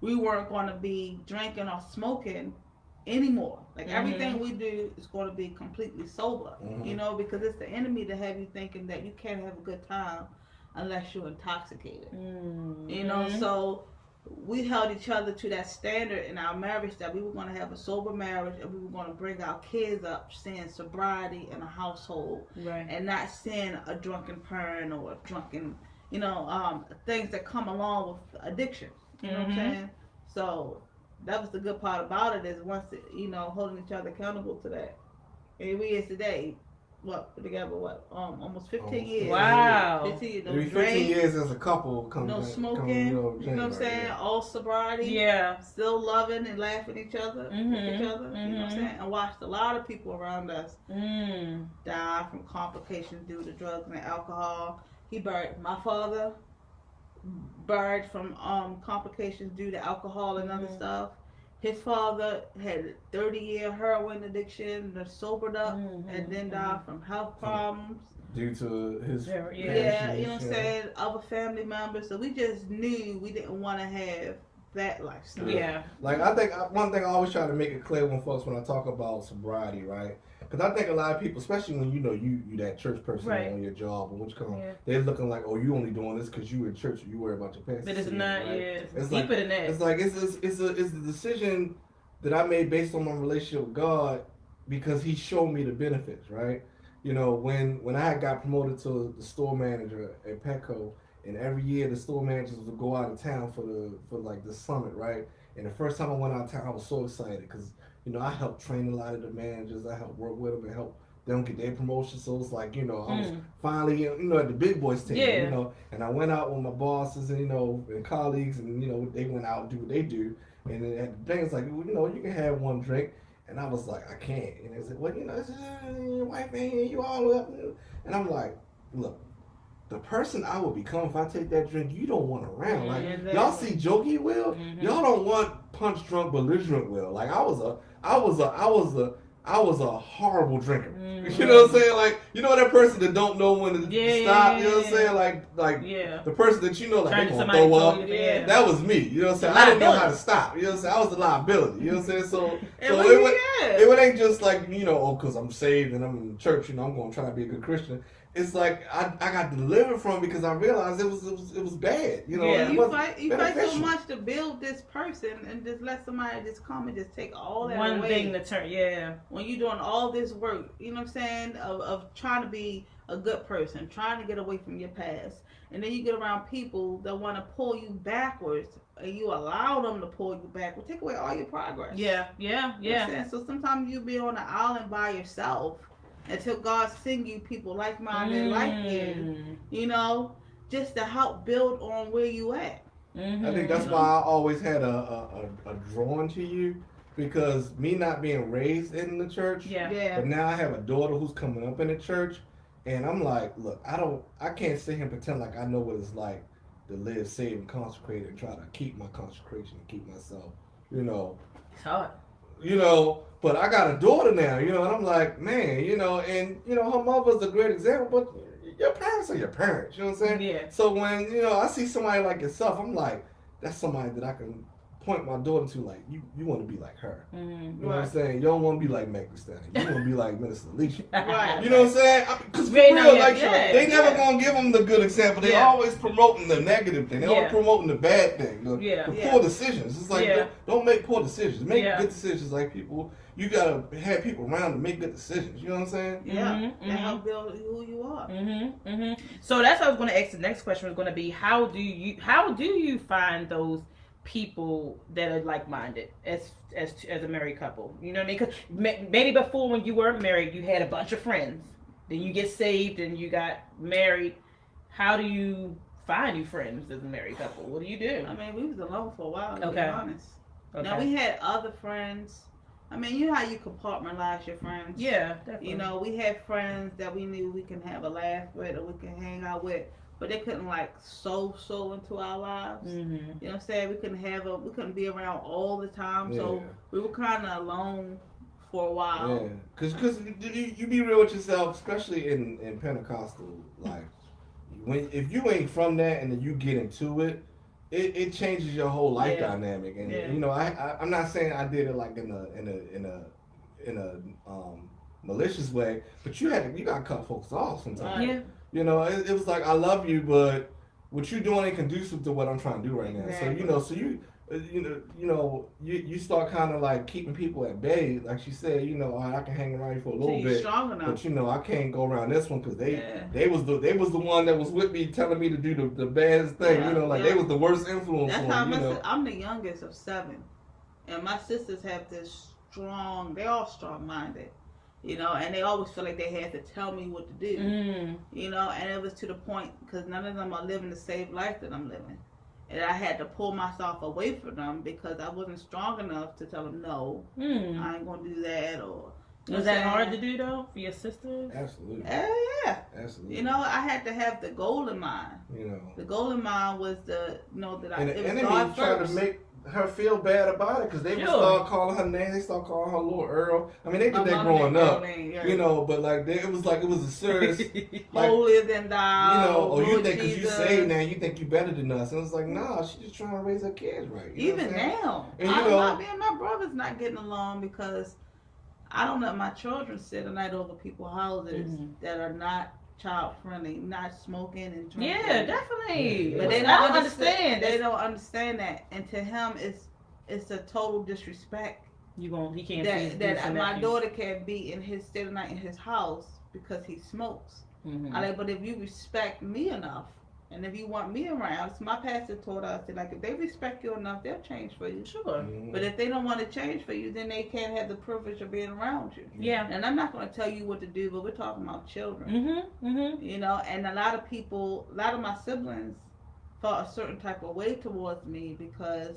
we weren't going to be drinking or smoking anymore, like everything we do is going to be completely sober. Because it's the enemy to have you thinking that you can't have a good time unless you're intoxicated. So we held each other to that standard in our marriage that we were going to have a sober marriage, and we were going to bring our kids up seeing sobriety in a household, and not seeing a drunken parent or a drunken, things that come along with addiction. You know what I'm saying? So that was the good part about it, is once holding each other accountable to that. Here we is today. almost 15 years. Wow. 15 years. Maybe 15 years as a couple. No smoking. You know what I'm saying? All sobriety. Yeah. Still loving and laughing with each other. You know what I'm saying? And watched a lot of people around us die from complications due to drugs and alcohol. He buried my father. Buried from complications due to alcohol and other stuff. His father had 30-year heroin addiction, sobered up, and then died from health problems. Due to his... you know what I'm saying? Other family members. So we just knew we didn't want to have that lifestyle. Yeah. Like, I think one thing I always try to make it clear when I talk about sobriety, right? Because I think a lot of people, especially when you that church person on your job, and they're looking like, oh, you only doing this because you in church, you worry about your pastor. But it's not. Right? It's deeper than that. It's like it's the decision that I made based on my relationship with God because He showed me the benefits, right? You know, when I had got promoted to the store manager at Petco, and every year the store managers would go out of town for the summit, right? And the first time I went out of town, I was so excited because I helped train a lot of the managers. I helped work with them and help them get their promotion. So it's like, I was finally, at the big boys team, and I went out with my bosses and, and colleagues and, they went out and do what they do. And then at the thing, it's like, you can have one drink. And I was like, I can't. And they said, well, your wife ain't here, you all up. And I'm like, look, the person I would become if I take that drink, you don't want around. Like, y'all see Jokey Will? Y'all don't want punch drunk belligerent Will. Like, I was a horrible drinker. You know what I'm saying? Like, that person that don't know when to stop. You know what I'm saying? Like the person that like they gonna throw up. That was me. You know what I'm saying? I didn't know how to stop. You know what I'm saying? I was the liability. You know what I'm saying? So it ain't just like because I'm saved and I'm in church. I'm gonna try to be a good Christian. It's like I got delivered from because I realized it was bad. You fight so much to build this person and just let somebody just come and just take all that one away. thing to turn. Yeah. When you're doing all this work, you know what I'm saying, of trying to be a good person, trying to get away from your past, and then you get around people that want to pull you backwards, and you allow them to pull you backwards, take away all your progress. Yeah. You know what I'm saying? So sometimes you be on an island by yourself. Until God send you people like-minded like you, just to help build on where you at. I think that's why I always had a drawing to you, because me not being raised in the church, but now I have a daughter who's coming up in the church, and I'm like, look, I can't sit here and pretend like I know what it's like to live saved and consecrated and try to keep my consecration and keep myself, It's hard. But I got a daughter now, and I'm like, man, and, her mother's a great example, but your parents are your parents, you know what I'm saying? Yeah. So when, I see somebody like yourself, I'm like, that's somebody that I can point my daughter to, like, you want to be like her. You know what I'm saying? You don't want to be like Meg Christiana. You want to be like Minister Lish. Right. You know what I'm saying? Because for real, they never going to give them the good example. They always promoting the negative thing. They always promoting the bad thing, the poor decisions. It's like, don't make poor decisions. Make good decisions. Like, you got to have people around to make good decisions. You know what I'm saying? Yeah. And help build who you are. So that's what I was going to ask. The next question was going to be, how do you find those people that are like-minded as a married couple? You know what I mean? Because maybe before, when you weren't married, you had a bunch of friends. Then you get saved and you got married. How do you find new friends as a married couple? What do you do? I mean, we was alone for a while, to be Okay. honest. Okay. Now, we had other friends. I mean, you know how you compartmentalize your friends? Yeah, definitely. We had friends that we knew we can have a laugh with or we can hang out with, but they couldn't so into our lives. You know what I'm saying? We couldn't be around all the time, so we were kind of alone for a while. Yeah, because you be real with yourself, especially in Pentecostal life. If you ain't from that and then you get into it, it changes your whole life dynamic. And I'm not saying I did it like in a malicious way, but you got to cut folks off sometimes. Yeah. It was like, I love you, but what you're doing ain't conducive to what I'm trying to do right now. Exactly. So you start kind of like keeping people at bay. Like she said, I can hang around you for a little bit, strong enough. but I can't go around this one because they was the one that was with me telling me to do the baddest thing. They was the worst influence. That's how I'm the youngest of 7, and my sisters have this strong. They all strong-minded. You know, and they always feel like they had to tell me what to do. You know, and it was to the point because none of them are living the same life that I'm living. And I had to pull myself away from them because I wasn't strong enough to tell them, no, I ain't going to do that. Or was that hard to do, though, for your sisters? Absolutely. Yeah. Absolutely. You know, I had to have the goal in mind. You know. The goal in mind was the, you know, that and it was enemy God tried to first. make her feel bad about it because they would start calling her name. They start calling her little Earl. I mean, they did that growing up, you know. But like, it was a serious, like, holier than thou. You know, or you think because you Jesus. saved now, you think you better than us. And it's like, nah, she's just trying to raise her kids right. You Even now, and you know, me and my brother's not getting along because I don't let my children sit at night over people's houses that are not child friendly, not smoking and drinking. Yeah, definitely. But they don't understand. They don't understand that, and to him, it's a total disrespect. He can't that my daughter can't be in his stay the night in his house because he smokes. I like, but if you respect me enough, and if you want me around, so my pastor taught us that, like, if they respect you enough, they'll change for you. Sure. But if they don't want to change for you, then they can't have the privilege of being around you. Yeah. And I'm not going to tell you what to do, but we're talking about children. You know, and a lot of my siblings felt a certain type of way towards me because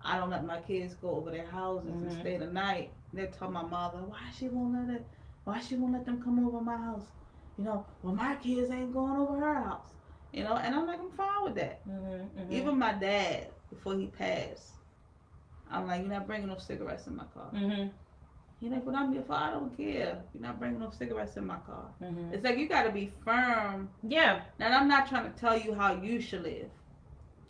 I don't let my kids go over their houses and stay the night. They tell my mother, why she won't let them come over my house? You know, well, my kids ain't going over her house. You know, and I'm like, I'm fine with that. Even my dad, before he passed, I'm like, you're not bringing no cigarettes in my car. He's like, but I'm your father, I don't care. You're not bringing no cigarettes in my car. It's like, you got to be firm. Yeah. Now, I'm not trying to tell you how you should live.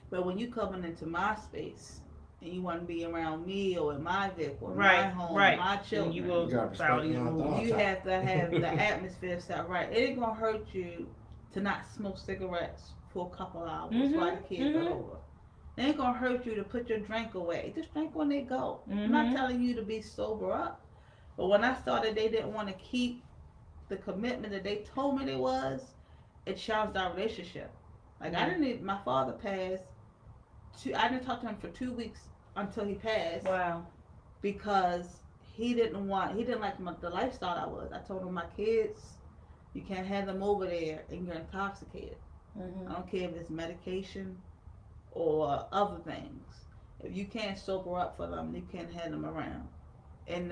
But when you coming into my space, and you want to be around me or in my vehicle, my home, my children, you will you have to have the atmosphere set right. It ain't going to hurt you to not smoke cigarettes for a couple hours while the kids are over. It ain't gonna hurt you to put your drink away. Just drink when they go. I'm not telling you to be sober up. But when I started, they didn't want to keep the commitment that they told me they was. It challenged our relationship. Like, my father passed. I didn't talk to him for 2 weeks until he passed. Wow. Because he didn't like the lifestyle I was. I told him, my kids, you can't have them over there and you're intoxicated. I don't care if it's medication or other things. If you can't sober up for them, you can't have them around. And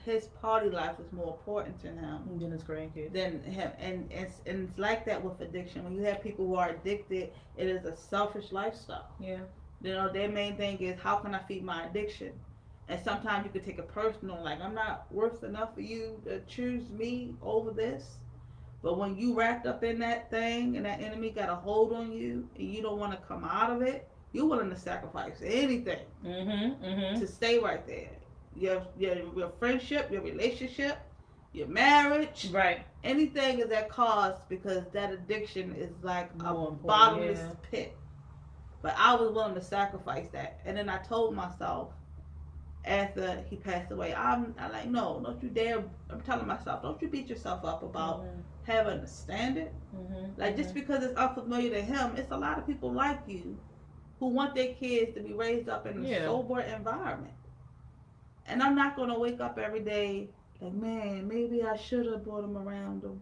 his party life is more important to him than his grandkids. Than him. And it's like that with addiction. When you have people who are addicted, it is a selfish lifestyle. Yeah. You know, their main thing is, how can I feed my addiction? And sometimes you could take it personal, like, I'm not worth enough for you to choose me over this. But when you wrapped up in that thing and that enemy got a hold on you and you don't want to come out of it, you're willing to sacrifice anything to stay right there. Your friendship, your relationship, your marriage, anything is at cost because that addiction is like a bottomless pit. But I was willing to sacrifice that. And then I told myself, after he passed away, I'm like, no, don't you dare. I'm telling myself, don't you beat yourself up about having a standard. Like, just because it's unfamiliar to him, it's a lot of people like you who want their kids to be raised up in a sober environment. And I'm not going to wake up every day like, man, maybe I should have brought them around them.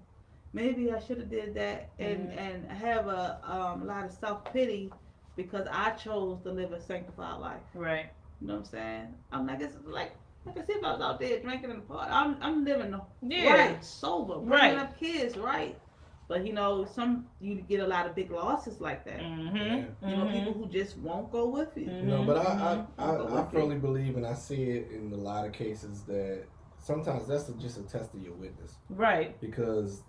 Maybe I should have did that, and have a lot of self-pity because I chose to live a sanctified life. Right. You know what I'm saying? I'm like, it's like I said, if I was out there drinking in the park, I'm living right, sober, bringing up kids, right? But you know, you get a lot of big losses like that. You know, people who just won't go with you. You know, but I firmly believe, and I see it in a lot of cases, that sometimes that's just a test of your witness. Right. Because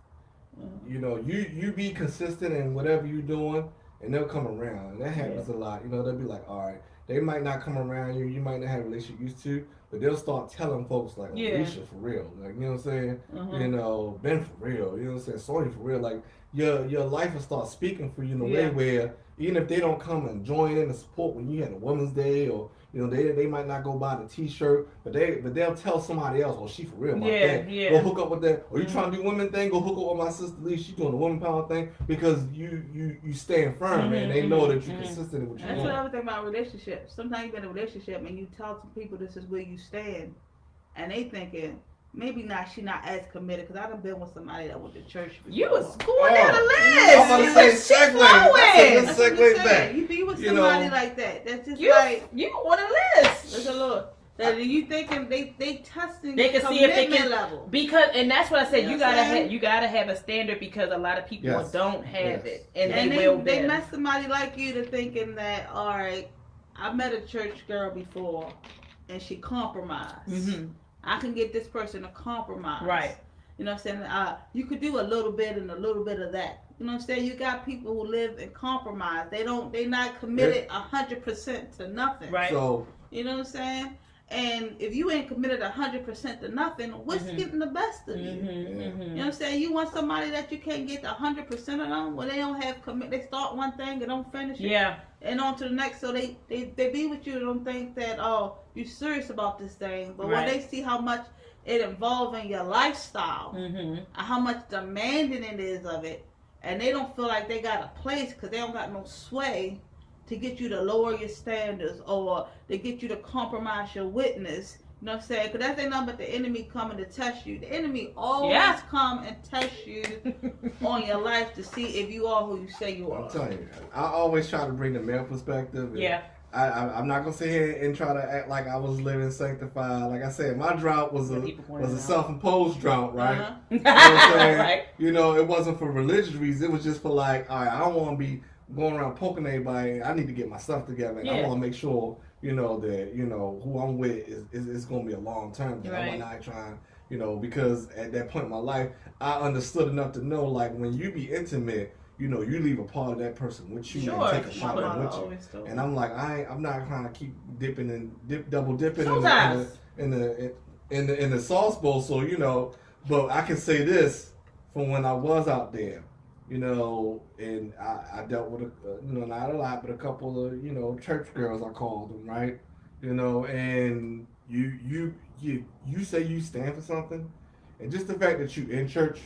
you know, you be consistent in whatever you're doing, and they'll come around. And that happens a lot. You know, they'll be like, all right. They might not come around you. You might not have a relationship used to, but they'll start telling folks like, Alicia for real. Like, you know what I'm saying? You know, Ben for real. You know what I'm saying? Sonya for real. Like, your life will start speaking for you in a way where even if they don't come and join in and support when you had a Women's Day, or you know, they might not go buy the T-shirt, but they'll tell somebody else, oh, she for real, my thing. Go hook up with that. Or you trying to do women thing, go hook up with my sister Lish. She doing the woman power thing, because you stand firm, and they know that you're consistent in what you're doing. That's what I was thinking about relationships. Sometimes you're in a relationship and you tell some people this is where you stand, and they thinking, maybe not. She not as committed because I done been with somebody that went to church. Before. You was going down the list. I'm about to say segue. That's a good segue back. You be with somebody like that. That's just you on a list. There's a little. That you thinking they testing they can see if they can level because and that's what I said. You You know gotta have a standard because a lot of people don't have it and they mess somebody like you to thinking that all right, I met a church girl before and she compromised. Mm-hmm. I can get this person to compromise. Right. You know what I'm saying? You could do a little bit and a little bit of that. You know what I'm saying? You got people who live in compromise. They not committed 100% to nothing. Right. So you know what I'm saying? And if you ain't committed 100% to nothing, what's getting the best of you? Mm-hmm. You know what I'm saying? You want somebody that you can't get 100% of them when they don't have commit. They start one thing and don't finish it. Yeah. And on to the next. So they be with you and don't think that, oh, you're serious about this thing. But when they see how much it involves in your lifestyle, and how much demanding it is of it, and they don't feel like they got a place because they don't got no sway to get you to lower your standards or to get you to compromise your witness. You know what I'm saying? Because that ain't nothing but the enemy coming to test you. The enemy always come and test you on your life to see if you are who you say you are. I'm telling you, I always try to bring the male perspective. I'm not gonna sit here and try to act like I was living sanctified. Like I said, my drought was a self-imposed drought, right? You know what I'm saying? Right. You know, it wasn't for religious reasons. It was just for like, all right, I don't want to be going around poking everybody. I need to get my stuff together. And I want to make sure, you know, that, you know, who I'm with is going to be a long term. Right. I'm not trying, you know, because at that point in my life, I understood enough to know, like, when you be intimate, you know, you leave a part of that person with you and take a shot with you. And I'm like, I'm not trying to keep dipping and double dipping in the sauce bowl. So, you know, but I can say this from when I was out there. You know, and I dealt with, not a lot, but a couple of, you know, church girls, I called them, right? You know, and you say you stand for something, and just the fact that you in church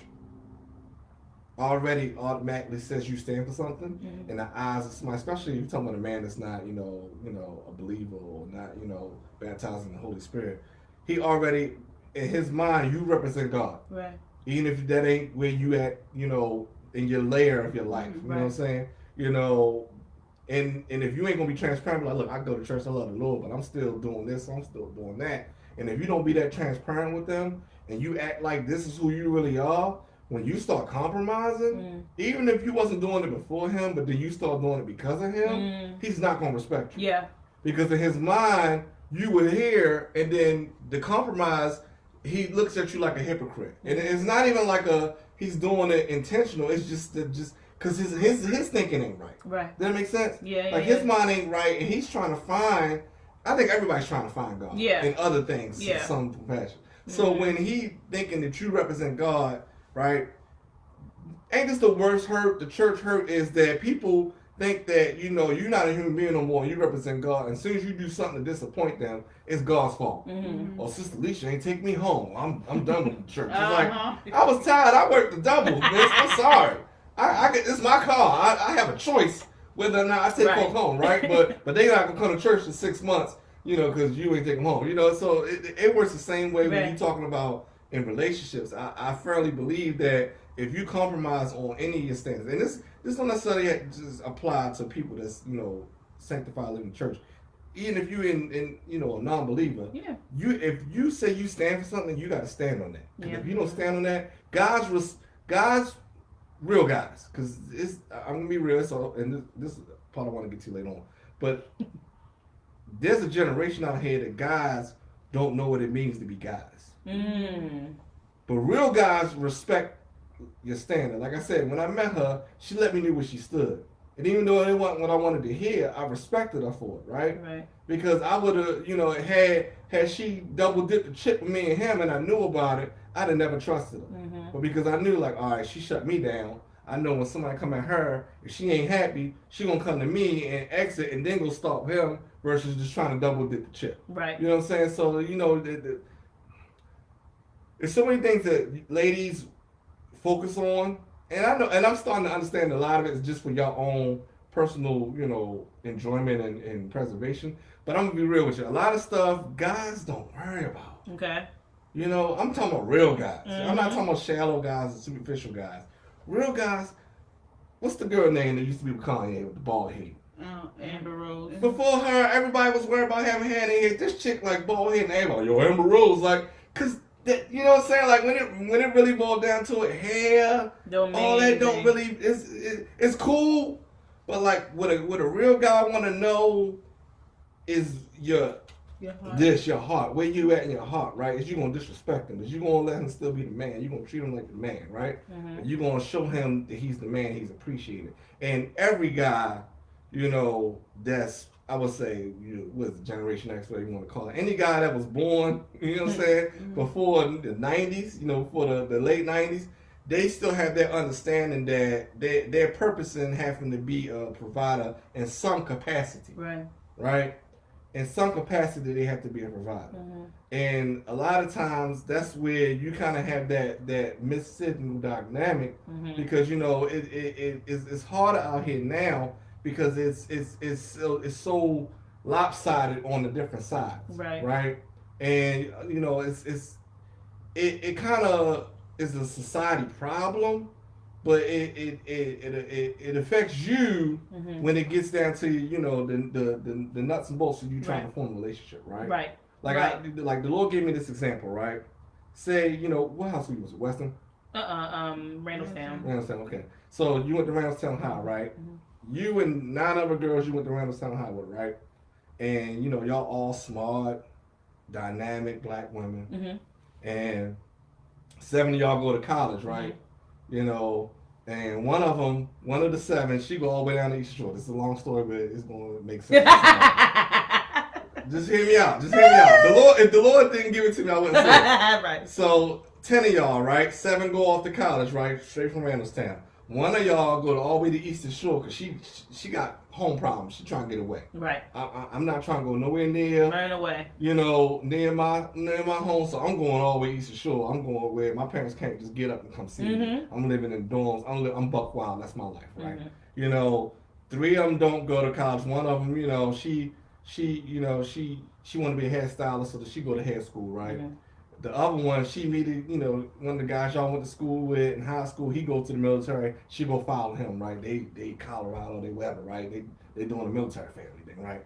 already automatically says you stand for something in the eyes of somebody, especially if you're talking about a man that's not, you know, a believer or not, you know, baptized in the Holy Spirit. He already, in his mind, you represent God. Right. Even if that ain't where you at, you know, in your layer of your life, you know what I'm saying? You know, and if you ain't gonna be transparent, like, look, I go to church, I love the Lord, but I'm still doing this, I'm still doing that. And if you don't be that transparent with them, and you act like this is who you really are, when you start compromising, even if you wasn't doing it before him, but then you start doing it because of him, he's not gonna respect you. Yeah. Because in his mind, you were here, and then the compromise, he looks at you like a hypocrite. And it's not even like he's doing it intentional. It's just because his thinking ain't right. Right. Does that make sense? Yeah. Like his mind ain't right, and he's trying to find. I think everybody's trying to find God. Yeah. In other things, in some fashion. So when he thinking that you represent God, right? Ain't this the worst hurt? The church hurt is that people think that, you know, you're not a human being no more. You represent God. And as soon as you do something to disappoint them, it's God's fault. Oh, Sister Lish ain't take me home. I'm done with the church. It's like, I was tired. I worked the double. I'm sorry. It's my car. I have a choice whether or not I take folk home, right? But they not gonna come to church for 6 months, you know, because you ain't take them home. You know, so it works the same way when you're talking about in relationships. I firmly believe that if you compromise on any of your standards, and this don't necessarily just apply to people that's, you know, sanctified living church. Even if you in you know, a non-believer, if you say you stand for something, you got to stand on that. Yeah. If you don't stand on that, God's real guys, because I'm gonna be real. So, and this is the part I want to get to later on, but there's a generation out here that guys don't know what it means to be guys. But real guys respect your standard. Like I said, when I met her, she let me know where she stood. And even though it wasn't what I wanted to hear, I respected her for it, right? Because I would have, you know, had she double dipped the chip with me and him and I knew about it, I'd have never trusted her. But because I knew, like, all right, she shut me down, I know when somebody come at her, if she ain't happy, she gonna come to me and exit and then go stop him versus just trying to double dip the chip. Right. You know what I'm saying? So, you know, there's so many things that ladies focus on. And I know, and I'm starting to understand a lot of it is just for your own personal, you know, enjoyment and preservation. But I'm gonna be real with you. A lot of stuff guys don't worry about. Okay. You know, I'm talking about real guys. Mm-hmm. I'm not talking about shallow guys and superficial guys. Real guys. What's the girl name that used to be with Kanye with the bald head? Amber Rose. Before her, everybody was worried about having hair. They had this chick like bald head and everybody, yo, Amber Rose, like, cause that, you know what I'm saying? Like when it really boiled down to it, hair, all that don't really it's cool, but like what a real guy want to know is your heart. Where you at in your heart, right? Is you gonna disrespect him? Is you gonna let him still be the man? You gonna treat him like the man, right? Mm-hmm. You gonna show him that he's the man, he's appreciated. And every guy, you know, that's I would say, with Generation X, whatever you want to call it. Any guy that was born, you know what I'm saying, before the 90s, you know, before the late 90s, they still have that understanding that their purpose in having to be a provider in some capacity. Right. Right? In some capacity, they have to be a provider. Mm-hmm. And a lot of times, that's where you kind of have that missing dynamic because, you know, it's harder out here now because it's so lopsided on the different sides, right? And you know, it kind of is a society problem, but it affects you when it gets down to, you know, the nuts and bolts of you trying to form a relationship, right? Right. Like like the Lord gave me this example, right? Say, you know, what house was it? Western? Randallstown. Randallstown, okay. So you went to Randallstown High, right? Mm-hmm. You and 9 other girls you went to Randallstown High with, right? And, you know, y'all all smart, dynamic black women. And 7 of y'all go to college, right? You know, and one of the 7, she go all the way down to East Shore. This is a long story, but it's going to make sense. Just hear me out. If the Lord didn't give it to me, I wouldn't say it. Right. So 10 of y'all, right? 7 go off to college, right? Straight from Randallstown. 1 of y'all go all the way to Eastern Shore because she got home problems. She trying to get away. Right. I'm not trying to go nowhere near. Run away. You know, near my home. So I'm going all the way Eastern Shore. I'm going where my parents can't just get up and come see me. I'm living in dorms. I'm buck wild. That's my life, right? You know, 3 of them don't go to college. 1 of them, you know, she want to be a hairstylist, so that she go to hair school, right? The other one, she meeted, you know, one of the guys y'all went to school with in high school. He go to the military. She go follow him, right? They Colorado, they whatever, right? They doing a military family thing, right?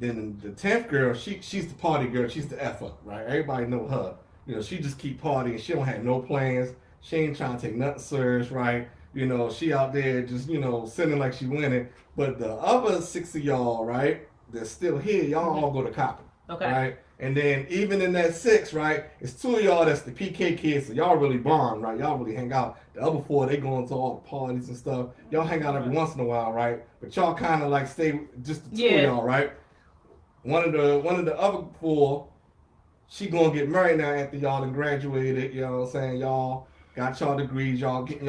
Then the 10th girl, she's the party girl. She's the F up, right? Everybody know her. You know, she just keep partying. She don't have no plans. She ain't trying to take nothing serious, right? You know, she out there just, you know, sitting like she winning. But the other 6 of y'all, right, that's still here, y'all all go to Coppin. Okay. Right? And then even in that 6, right, it's 2 of y'all that's the PK kids, so y'all really bond, right? Y'all really hang out. The other 4, they go into all the parties and stuff. Y'all hang out every once in a while, right? But y'all kind of like stay just the 2 of y'all, right? One of the other 4, she gonna get married now after y'all done graduated. You know what I'm saying? Y'all got y'all degrees. Y'all getting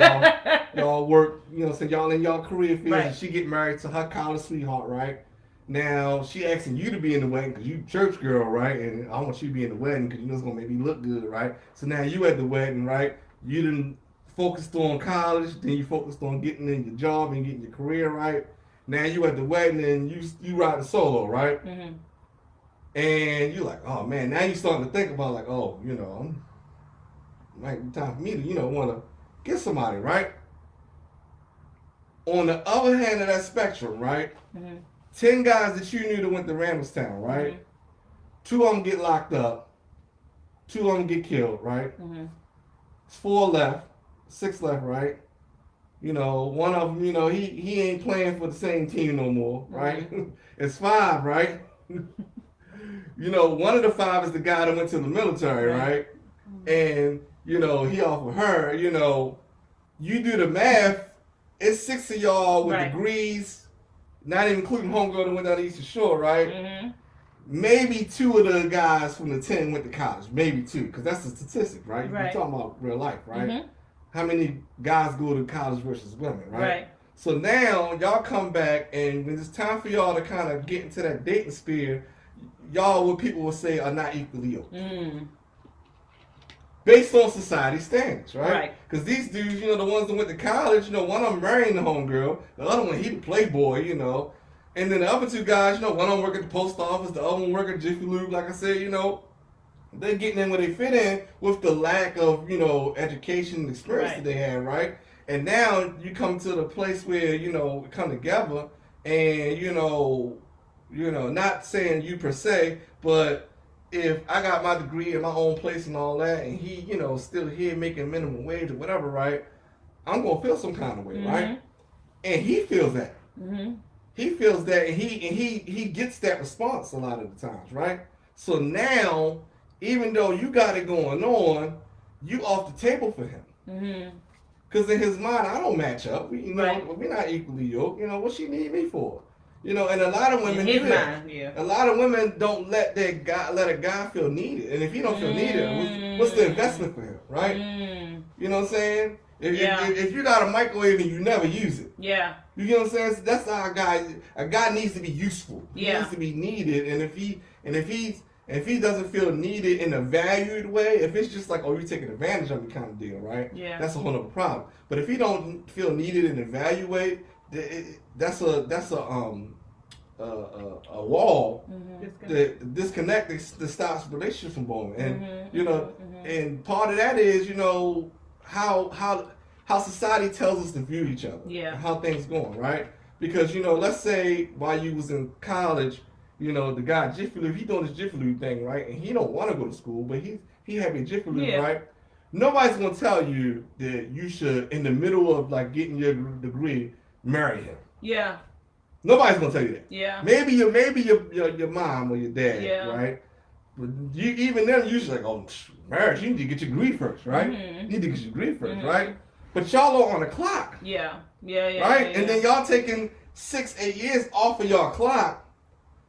y'all work. You know what I'm saying? Y'all in y'all career field. Right. And she get married to her college sweetheart, right? Now, she asking you to be in the wedding because you church girl, right? And I want you to be in the wedding because you know it's going to make me look good, right? So now you at the wedding, right? You done focused on college, then you focused on getting in your job and getting your career, right? Now you at the wedding and you riding solo, right? And you're like, oh man, now you starting to think about like, oh, you know, might be time for me to, you know, want to get somebody, right? On the other hand of that spectrum, right? 10 guys that you knew that went to Randallstown, right? 2 of them get locked up. 2 of them get killed, right? It's 4 left. 6 left, right? You know, 1 of them, you know, he ain't playing for the same team no more, right? It's 5, right? You know, 1 of the 5 is the guy that went to the military, right? And, you know, he offered her, you know, you do the math, it's 6 of y'all with degrees. Not even including homegirl that went down to Eastern Shore, right? Maybe 2 of the guys from the 10 went to college. Maybe 2, because that's the statistic, right? You're talking about real life, right? How many guys go to college versus women, right? So now y'all come back, and when it's time for y'all to kind of get into that dating sphere, y'all, what people will say, are not equally yoked. Based on society standards, right? Because these dudes, you know, the ones that went to college, you know, one of them marrying the homegirl, the other one, he the playboy, you know. And then the other 2 guys, you know, one of them work at the post office, the other one work at Jiffy Lube, like I said, you know. They're getting in where they fit in with the lack of, education and experience that they had, right? And now you come to the place where, we come together and, not saying you per se, but if I got my degree in my own place and all that, and he, still here making minimum wage or whatever, right? I'm gonna feel some kind of way, right? And he feels that. He feels that, and he gets that response a lot of the times, right? So now, even though you got it going on, you off the table for him. Because in his mind, I don't match up. We're not equally yoked. What she need me for? And a lot of women do that. A lot of women don't let a guy feel needed. And if he don't feel needed, what's the investment for him, right? You know what I'm saying? If you got a microwave and you never use it, you know what I'm saying? So that's how a guy needs to be useful. He needs to be needed. And if he doesn't feel needed in a valued way, if it's just like, oh, you're taking advantage of me kind of deal, right? That's a whole other problem. But if he don't feel needed and evaluate, that's a wall that disconnect that stops relationships from going. And and part of that is how society tells us to view each other, how things going, right? Because let's say while you was in college, the guy Jiffy Lube, he doing his Jiffy Lube thing, right? And he don't want to go to school, but he having Jiffy Lube, right? Nobody's gonna tell you that you should, in the middle of like getting your degree, marry him. Nobody's gonna tell you that. Maybe your mom or your dad, right? But even then, usually like, oh, marriage, you need to get your degree first, right? You need to get your degree first, right? But y'all are on the clock. Right? And then y'all taking 6-8 years off of y'all clock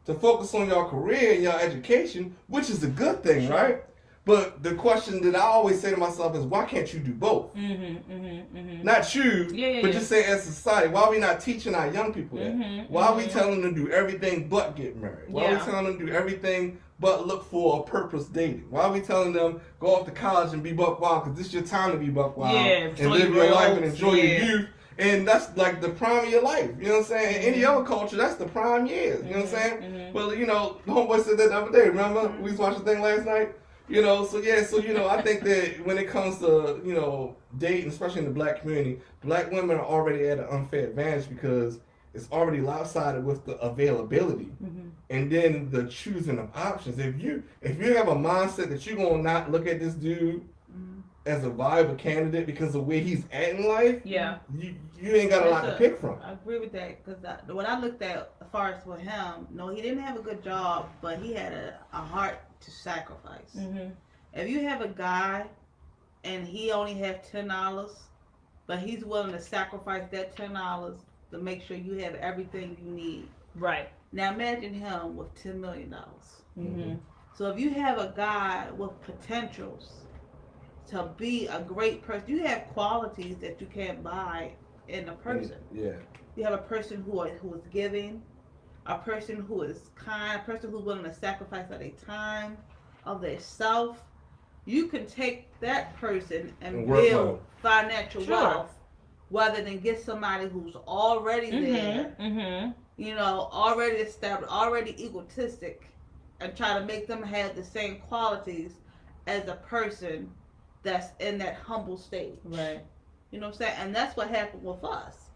to focus on your career and your education, which is a good thing, right? But the question that I always say to myself is, why can't you do both? Not you, but just say as a society, why are we not teaching our young people that? Why are we telling them to do everything but get married? Why are we telling them to do everything but look for a purpose dating? Why are we telling them go off to college and be buck wild because this is your time to be buck wild and live your life and enjoy your youth? And that's like the prime of your life. You know what I'm saying? Any other culture, that's the prime years. You know what I'm saying? Well, homeboy said that the other day. Remember? We was watching the thing last night. I think that when it comes to, dating, especially in the black community, black women are already at an unfair advantage because it's already lopsided with the availability and then the choosing of options. If you have a mindset that you're going to not look at this dude as a viable candidate because of the way he's at in life, you ain't got a lot to pick from. I agree with that because when I looked at as far as for him, no, he didn't have a good job, but he had a heart to sacrifice. If you have a guy and he only have $10, but he's willing to sacrifice that $10 to make sure you have everything you need. Right. Now imagine him with $10 million. So if you have a guy with potentials to be a great person, you have qualities that you can't buy in a person. You have a person who is giving, a person who is kind, a person who's willing to sacrifice of their time, of their self. You can take that person and build financial wealth rather than get somebody who's already there, already established, already egotistic, and try to make them have the same qualities as a person that's in that humble stage. Right. You know what I'm saying? And that's what happened with us.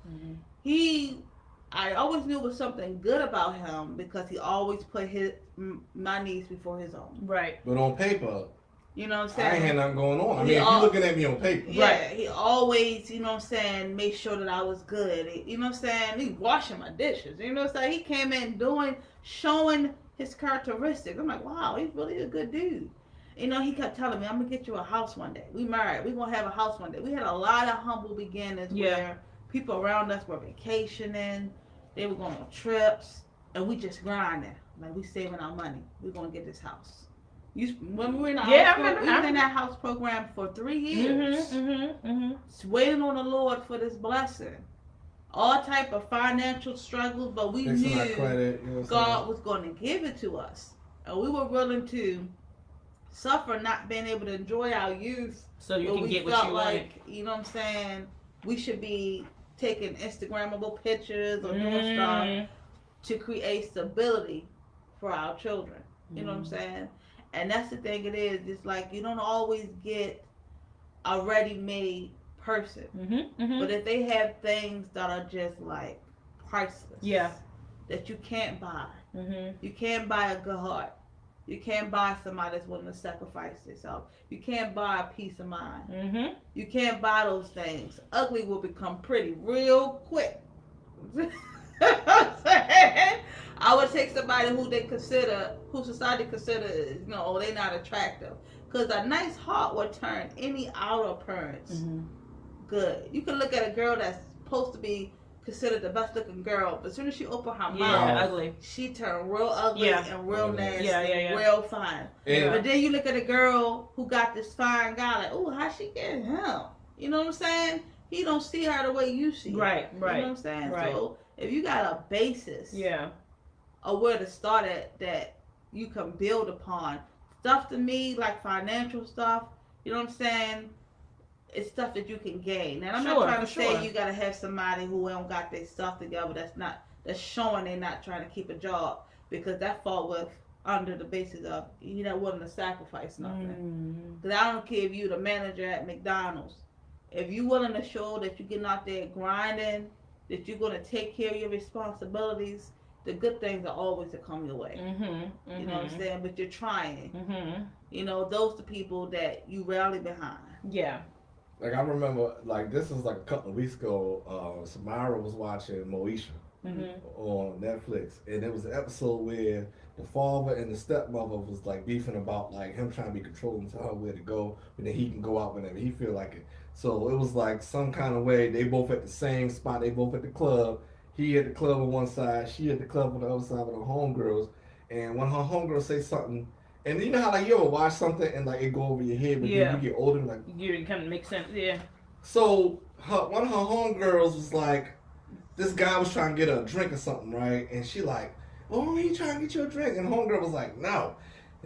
I always knew it was something good about him because he always put my needs before his own. Right. But on paper, you know what I'm saying? I ain't had nothing going on. I mean, if you're looking at me on paper. Yeah, he always, made sure that I was good. You know what I'm saying? He washing my dishes. You know what I'm saying? He came in showing his characteristics. I'm like, wow, he's really a good dude. He kept telling me, I'm going to get you a house one day. We married. We're going to have a house one day. We had a lot of humble beginnings where people around us were vacationing. They were going on trips. And we just grinding. Like, we saving our money. We're going to get this house. When we were in that house program for 3 years. Waiting on the Lord for this blessing. All type of financial struggles, but we knew God was going to give it to us. And we were willing to suffer not being able to enjoy our youth. So you can get what you like, you know what I'm saying? We should be taking Instagrammable pictures or doing stuff to create stability for our children. You know what I'm saying? And that's the thing. It is. It's like you don't always get a ready-made person, but if they have things that are just like priceless, that you can't buy. You can't buy a good heart. You can't buy somebody that's willing to sacrifice themselves. You can't buy a peace of mind. You can't buy those things. Ugly will become pretty real quick. I would take somebody who society considers, they're not attractive. Because a nice heart will turn any outer appearance good. You can look at a girl that's supposed to be considered the best looking girl, but as soon as she opened her mouth, ugly. She turned real ugly and real nasty, real fine. Yeah. But then you look at a girl who got this fine guy, like, oh, how she getting him? You know what I'm saying? He don't see her the way you see her. Right. You know what I'm saying? Right. So if you got a basis of where to start at that you can build upon, stuff to me, like financial stuff, you know what I'm saying? It's stuff that you can gain. And I'm not trying to say you gotta have somebody who don't got their stuff together that's showing they're not trying to keep a job, because that fall with under the basis of you're not willing to sacrifice nothing. Because I don't care if you're the manager at McDonald's. If you're willing to show that you're getting out there grinding, that you're gonna take care of your responsibilities, the good things are always to come your way. You know what I'm saying? But you're trying. Those the people that you rally behind. Yeah. Like I remember, like this was like a couple of weeks ago. Samara was watching Moesha on Netflix, and it was an episode where the father and the stepmother was like beefing about like him trying to be controlling to her where to go, and then he can go out whenever he feel like it. So it was like some kind of way they both at the same spot. They both at the club. He at the club on one side, she at the club on the other side with her homegirls. And when her homegirls say something, and you know how like you ever watch something and like it go over your head, but then you get older, like you kind of make sense, So one of her homegirls was like, this guy was trying to get her a drink or something, right? And she like, oh, he trying to get you a drink, and the homegirl was like, no,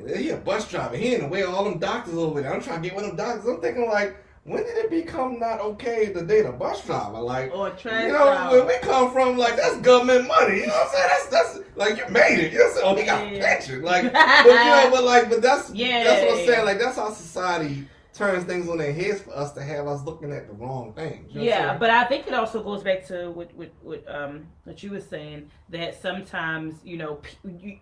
he a bus driver, he in the way of all them doctors over there. I'm trying to get one of them doctors. I'm thinking like, when did it become not okay to date a bus driver? Like, or a trash driver. Where we come from, like, that's government money. You know what I'm saying? That's like, you made it. You know what I'm saying? Oh, he got a pension. Like, but that's what I'm saying. Like, that's how society turns things on their heads for us to have us looking at the wrong things. You know but I think it also goes back to what you were saying, that sometimes,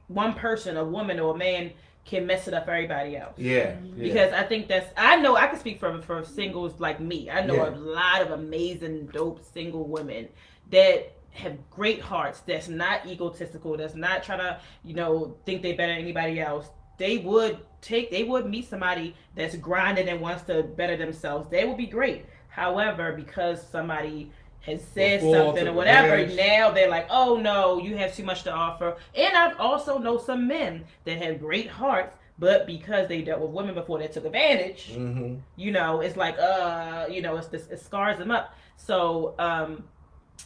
one person, a woman or a man, can mess it up for everybody else. Because I think I know I can speak for singles like me. I know a lot of amazing, dope single women that have great hearts, that's not egotistical, that's not trying to, think they better than anybody else. They would meet somebody that's grinding and wants to better themselves. They would be great. However, because somebody has said something or whatever, now they're like, oh no, you have too much to offer. And I've also know some men that have great hearts, but because they dealt with women before they took advantage, it's like, it scars them up. So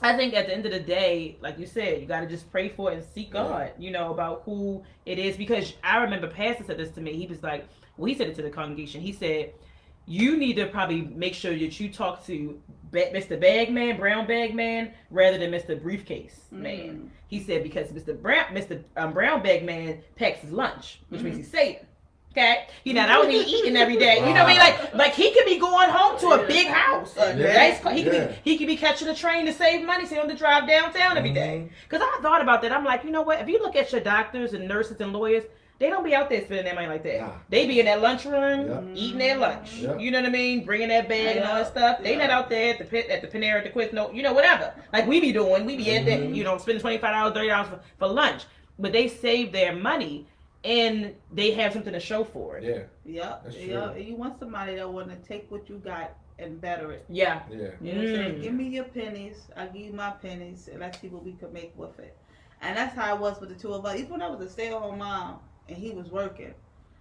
I think at the end of the day, like you said, you got to just pray for it and seek God, about who it is. Because I remember Pastor said this to me. He was like, he said it to the congregation. He said, you need to probably make sure that you talk to Mr. Bagman, Brown Bagman, rather than Mr. Briefcase Man. He said because Mr. Brown Bagman packs his lunch, which means he's saving. Okay, I don't need eating every day. You know what I mean? Like he could be going home to a big house. He could be catching a train to save money, so he don't have to drive downtown every day. Because I thought about that. I'm like, you know what? If you look at your doctors and nurses and lawyers, they don't be out there spending their money like that. Nah. They be in that lunchroom, eating their lunch. You know what I mean? Bringing that bag and all that stuff. They not out there at the Panera, at the Quiznos, whatever. Like we be doing. We be at that, spending $25, $30 for lunch. But they save their money, and they have something to show for it. And you want somebody that want to take what you got and better it. You know what I'm saying? Give me your pennies. I'll give you my pennies, and let's see what we can make with it. And that's how it was with the two of us. Even when I was a stay-at-home mom, and he was working,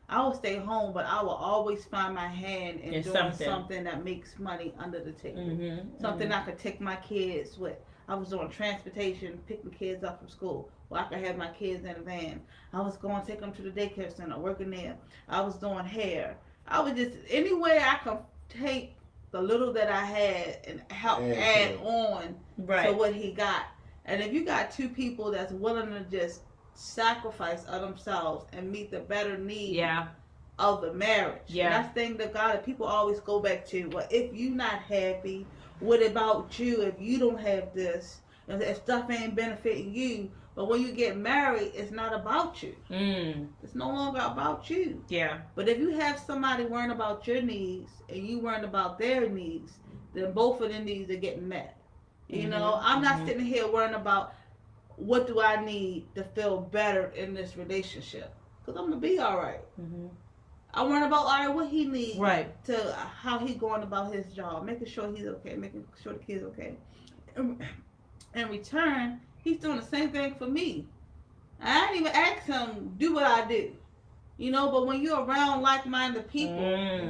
I would stay home, but I would always find my hand in doing something that makes money under the table. Something I could take my kids with. I was doing transportation, picking kids up from school, where I could have my kids in a van. I was going to take them to the daycare center, working there. I was doing hair. I was just, anywhere I could take the little that I had and help add on to what he got. And if you got two people that's willing to just sacrifice of themselves and meet the better need of the marriage. Yeah. And that's the thing that God, people always go back to, well, if you not happy, what about you if you don't have this? If stuff ain't benefiting you. But when you get married, it's not about you. It's no longer about you. Yeah. But if you have somebody worrying about your needs and you worrying about their needs, then both of their needs are getting met. You know, I'm not sitting here worrying about what do I need to feel better in this relationship. Because I'm going to be all right. I'm worrying about, all right, what he needs. Right. To how he going about his job. Making sure he's okay. Making sure the kid's okay. In return, he's doing the same thing for me. I didn't even ask him, do what I do. You know, but when you're around like-minded people,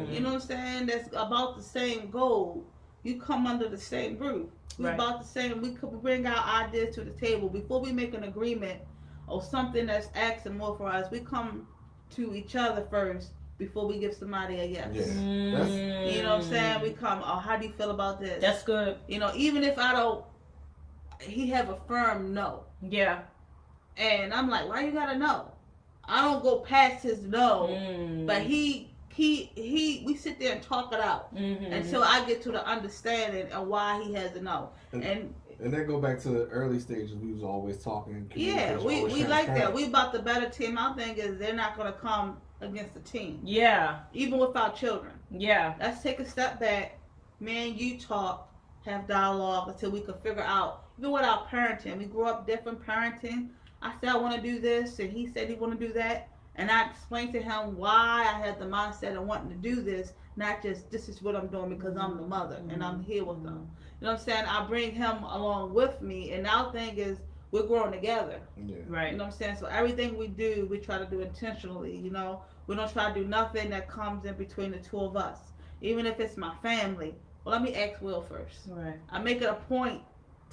you know what I'm saying, that's about the same goal, you come under the same roof. We're about the same. We could bring our ideas to the table. Before we make an agreement or something that's asking more for us, we come to each other first before we give somebody a yes. You know what I'm saying? We come, oh, how do you feel about this? That's good. You know, even if I don't, he have a firm no. Yeah. And I'm like, why you gotta know? I don't go past his no. But we sit there and talk it out until I get to the understanding of why he has a no. And that go back to the early stages. We was always talking. Yeah, we like that. We about the better team. My thing is they're not gonna come against the team. Yeah. Even with our children. Yeah. Let's take a step back. Me and you talk, have dialogue until we can figure out. Even with our parenting, we grew up different parenting. I said I want to do this, and he said he want to do that. And I explained to him why I had the mindset of wanting to do this, not just this is what I'm doing because I'm the mother and I'm here with them. You know what I'm saying? I bring him along with me, and our thing is we're growing together. Yeah. Right. You know what I'm saying? So everything we do, we try to do intentionally. You know, we don't try to do nothing that comes in between the two of us. Even if it's my family. Well, let me ask Will first. Right. I make it a point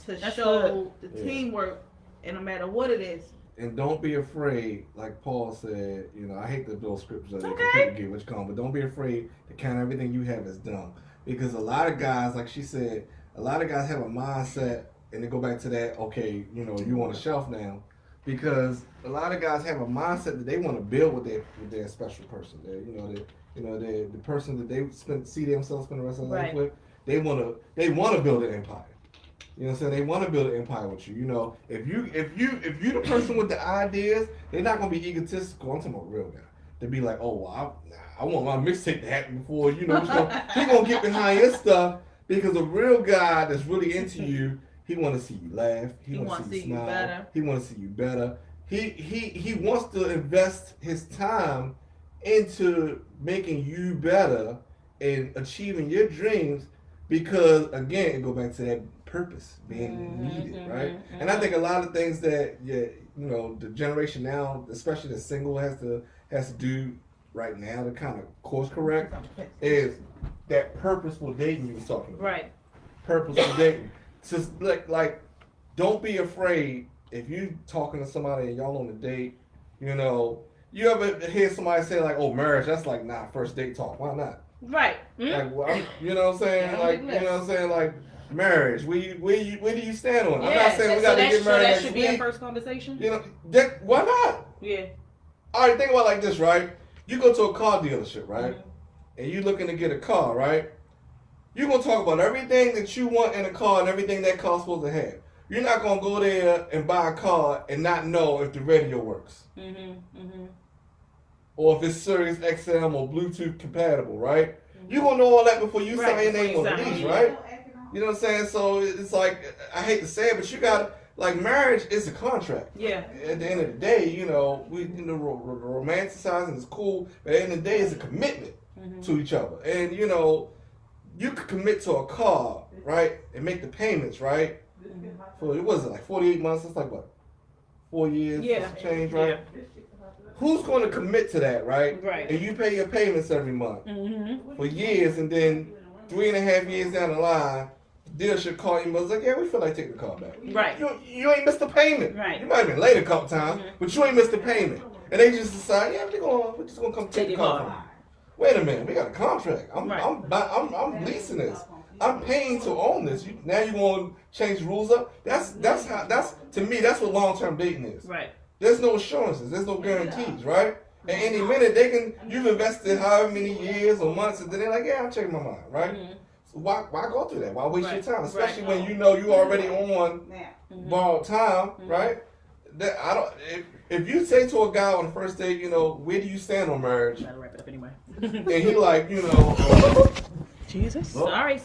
to That's show the teamwork, and no matter what it is. And don't be afraid, like Paul said, you know, I hate the those scriptures that Okay. get which come, but don't be afraid to count everything you have as dumb. Because a lot of guys, like she said, a lot of guys have a mindset, and they go back to that, okay, you know, you on a shelf now. Because a lot of guys have a mindset that they want to build with their special person. The person that they see themselves spend the rest of their life with. They want to build an empire. You know what I'm saying? They want to build an empire with you. You know, if you the person with the ideas, they're not gonna be egotistical. I'm talking about a real guy. They'd be like, oh, well, I want my mixtape to happen before, you know, he gonna get behind your stuff, because a real guy that's really into you, he want to see you laugh. He want to see you smile. Better. He want to see you better. He wants to invest his time into making you better and achieving your dreams, because again, it go back to that purpose being needed, right? And I think a lot of things that the generation now, especially the single, has to do right now to kind of course correct is that purposeful dating you was talking about. Right. Purposeful dating. Just like don't be afraid if you talking to somebody and y'all on a date, you know, you ever hear somebody say like, oh, marriage, that's like not first date talk. Why not? Right. Like, well, you know what I'm saying? Like, you know what I'm saying? Like, marriage, where do you stand on it? Yeah, I'm not saying we got to get married so that next should be week. a first conversation. You know, why not? Yeah. All right, think about it like this, right? You go to a car dealership, right? And you looking to get a car, right? You're going to talk about everything that you want in a car and everything that car's supposed to have. You're not going to go there and buy a car and not know if the radio works. Or if it's Sirius XM or Bluetooth compatible, right? You're going to know all that before you sign your name on the lease, right? You know what I'm saying? So it's like, I hate to say it, but you got, like, marriage is a contract. Yeah. At the end of the day, you know, romanticizing is cool, but at the end of the day, it's a commitment to each other. And, you know, you could commit to a car, right, and make the payments, right? For, it wasn't like 48 months, it's like, what, 4 years? Yeah. Change, right? Yeah. Who's going to commit to that, right? Right. And you pay your payments every month for years, and then 3.5 years down the line, dealership call you and was like, yeah, we feel like taking the car back. Right. You ain't missed the payment. Right. You might have been late a couple times, but you ain't missed the payment. And they just decide, yeah, we're just gonna come take the car from you. Wait a minute, we got a contract. I'm leasing this. I'm paying to own this. Now you want to change the rules up? That's to me, that's what long-term dating is. Right. There's no assurances. There's no guarantees, right? And any minute you've invested however many years or months, and then they're like, yeah, I'm checking my mind, right? Mm-hmm. So why go through that? Why waste your time, especially when you know you already on borrowed time, right? That I don't. If you say to a guy on the first date, where do you stand on marriage? Gotta wrap it up anyway. And he like, Jesus. Oh. Sorry.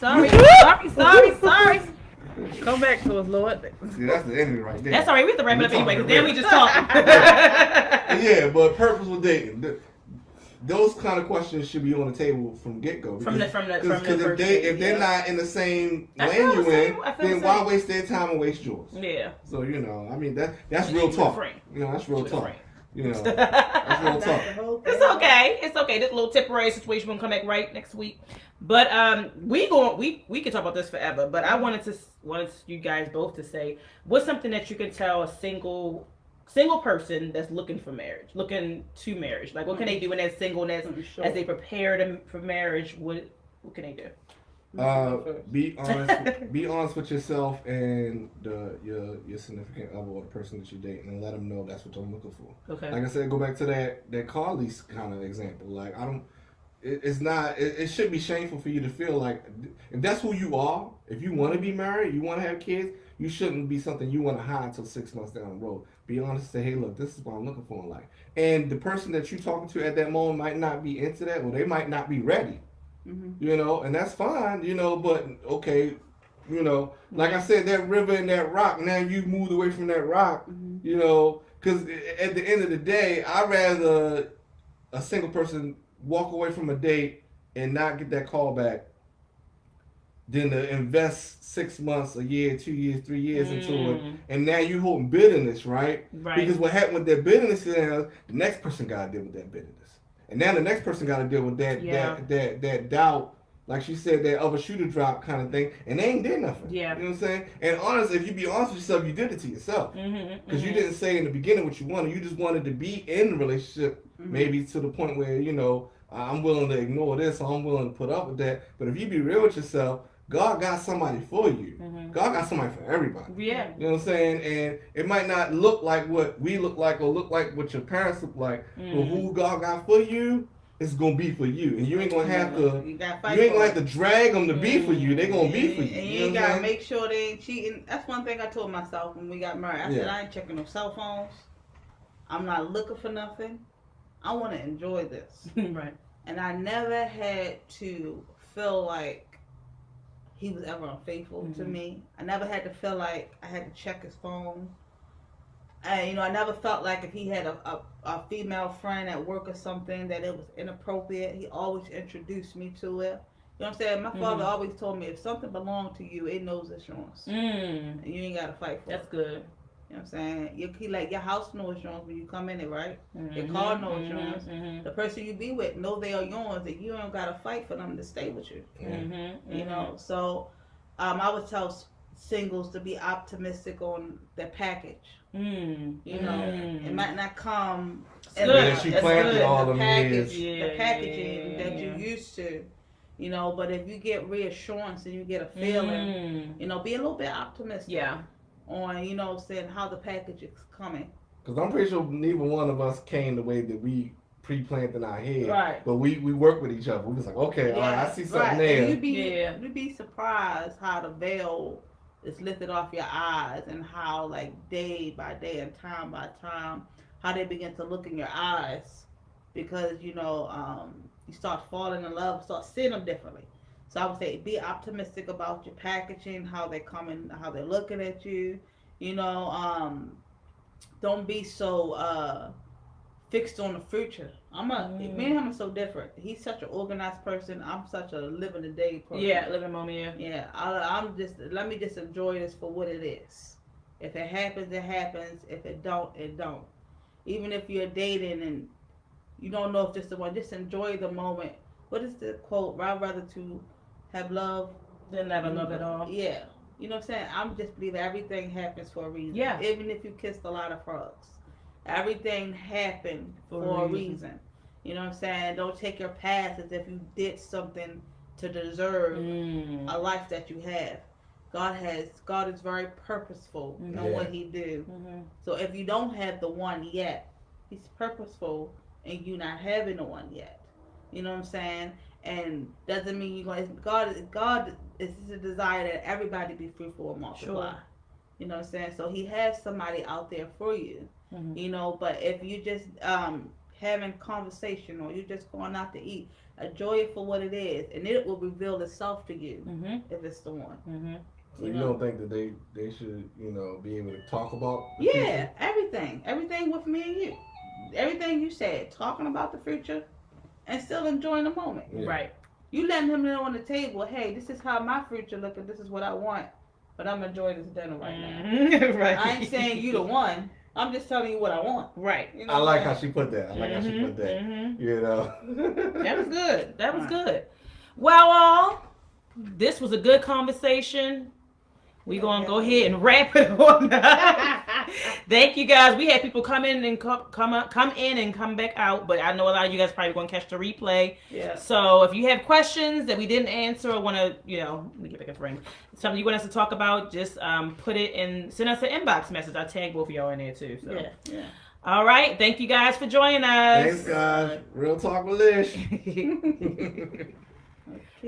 Come back to us, Lord. See, that's the enemy right there. That's all right. We have to wrap it up anyway, because then we just talking. Yeah, but purposeful dating. Those kind of questions should be on the table from get-go. Because if they're not in the same lane you in, then why waste their time and waste yours? Yeah. So, I mean, that's real talk. That's real talk. That's real talk. It's okay. This little temporary situation will come back right next week. But we can talk about this forever. But I wanted you guys both to say, what's something that you can tell a single person that's looking to marriage? Like, what can they do in that singleness as they prepare for marriage? What can they do? Be honest with yourself and your significant other or the person that you're dating, and let them know that's what you're looking for. Okay. Like I said, go back to that car lease kind of example. Like, it shouldn't be shameful for you to feel like, if that's who you are, if you want to be married, you want to have kids, you shouldn't be something you want to hide until 6 months down the road. Be honest, say, hey, look, this is what I'm looking for in life. And the person that you're talking to at that moment might not be into that, or they might not be ready. Mm-hmm. And that's fine, but okay, like I said, that river and that rock, now you moved away from that rock, because at the end of the day, I'd rather a single person walk away from a date and not get that call back than to invest 6 months, a year, 2 years, 3 years into it, and now you holding bitterness, right? Because what happened with that bitterness is the next person got to deal with that bitterness, and now the next person got to deal with that doubt, like she said, that other shoe drop kind of thing, and they ain't did nothing. Yeah, you know what I'm saying? And honestly, if you be honest with yourself, you did it to yourself, because you didn't say in the beginning what you wanted. You just wanted to be in the relationship, maybe to the point where I'm willing to ignore this, or I'm willing to put up with that. But if you be real with yourself, God got somebody for you. God got somebody for everybody. Yeah. You know what I'm saying? And it might not look like what we look like or look like what your parents look like, but who God got for you, it's going to be for you. And you ain't going to have to, you ain't going to have to drag them to be for you. They're going to be for you. And you ain't got to make sure they ain't cheating. That's one thing I told myself when we got married. I said, I ain't checking no cell phones. I'm not looking for nothing. I want to enjoy this. Right. And I never had to feel like he was ever unfaithful to me. I never had to feel like I had to check his phone. And, I never felt like if he had a female friend at work or something that it was inappropriate. He always introduced me to it. You know what I'm saying? My father always told me, if something belonged to you, it knows it's yours. And you ain't got to fight for it. That's good. You know what I'm saying? Your house knows yours when you come in it, right? Your car knows yours. The person you be with know they are yours, and you don't got to fight for them to stay with you. So I would tell singles to be optimistic on their package. It might not come in the packaging that you used to. But if you get reassurance and you get a feeling, be a little bit optimistic. Yeah. On, saying how the package is coming. Because I'm pretty sure neither one of us came the way that we pre-planned in our head. Right. But we work with each other. We was like, okay, all right, I see something there. You'd be surprised how the veil is lifted off your eyes, and how, like, day by day and time by time, how they begin to look in your eyes. Because, you start falling in love, start seeing them differently. So I would say be optimistic about your packaging, how they're coming, how they're looking at you. Don't be so fixed on the future. Me and him are so different. He's such an organized person. I'm such a living the day person. Yeah, living moment. Yeah. Let me just enjoy this for what it is. If it happens, it happens. If it don't, it don't. Even if you're dating and you don't know if this is the one, just enjoy the moment. What is the quote? I'd rather to have love than never love at all. Yeah. You know what I'm saying? I'm just believe everything happens for a reason. Yeah. Even if you kissed a lot of frogs. Everything happened for a reason. You know what I'm saying? Don't take your past as if you did something to deserve a life that you have. God is very purposeful in what he do. So if you don't have the one yet, he's purposeful and you not having one yet. You know what I'm saying? And doesn't mean you're going. God is a desire that everybody be fruitful and multiply. Sure. You know what I'm saying? So He has somebody out there for you. Mm-hmm. You know, but if you just having conversation or you just going out to eat, enjoy it for what it is, and it will reveal itself to you Mm-hmm. if it's the one. Mm-hmm. So you don't think that they should, be able to talk about the Yeah, everything with me and you, everything you said, talking about the future, and still enjoying the moment. Yeah. Right. You letting him know on the table, hey, this is how my future look, and this is what I want, but I'm enjoying this dinner right now. Mm-hmm. Right. I ain't saying you the one. I'm just telling you what I want. Right. You know I like what how she put that. I like how she put that. Mm-hmm. That was That good. That was good. Well, all, this was a good conversation. We're going to go ahead and wrap it on. Thank you guys. We had people come in and come in and come back out, but I know a lot of you guys probably going to catch the replay. Yeah. So if you have questions that we didn't answer or want to, let me get back a frame. Something you want us to talk about, just put it in, send us an inbox message. I'll tag both of y'all in there too. So. Yeah. All right. Thank you guys for joining us. Thanks, guys. Real talk with Lish.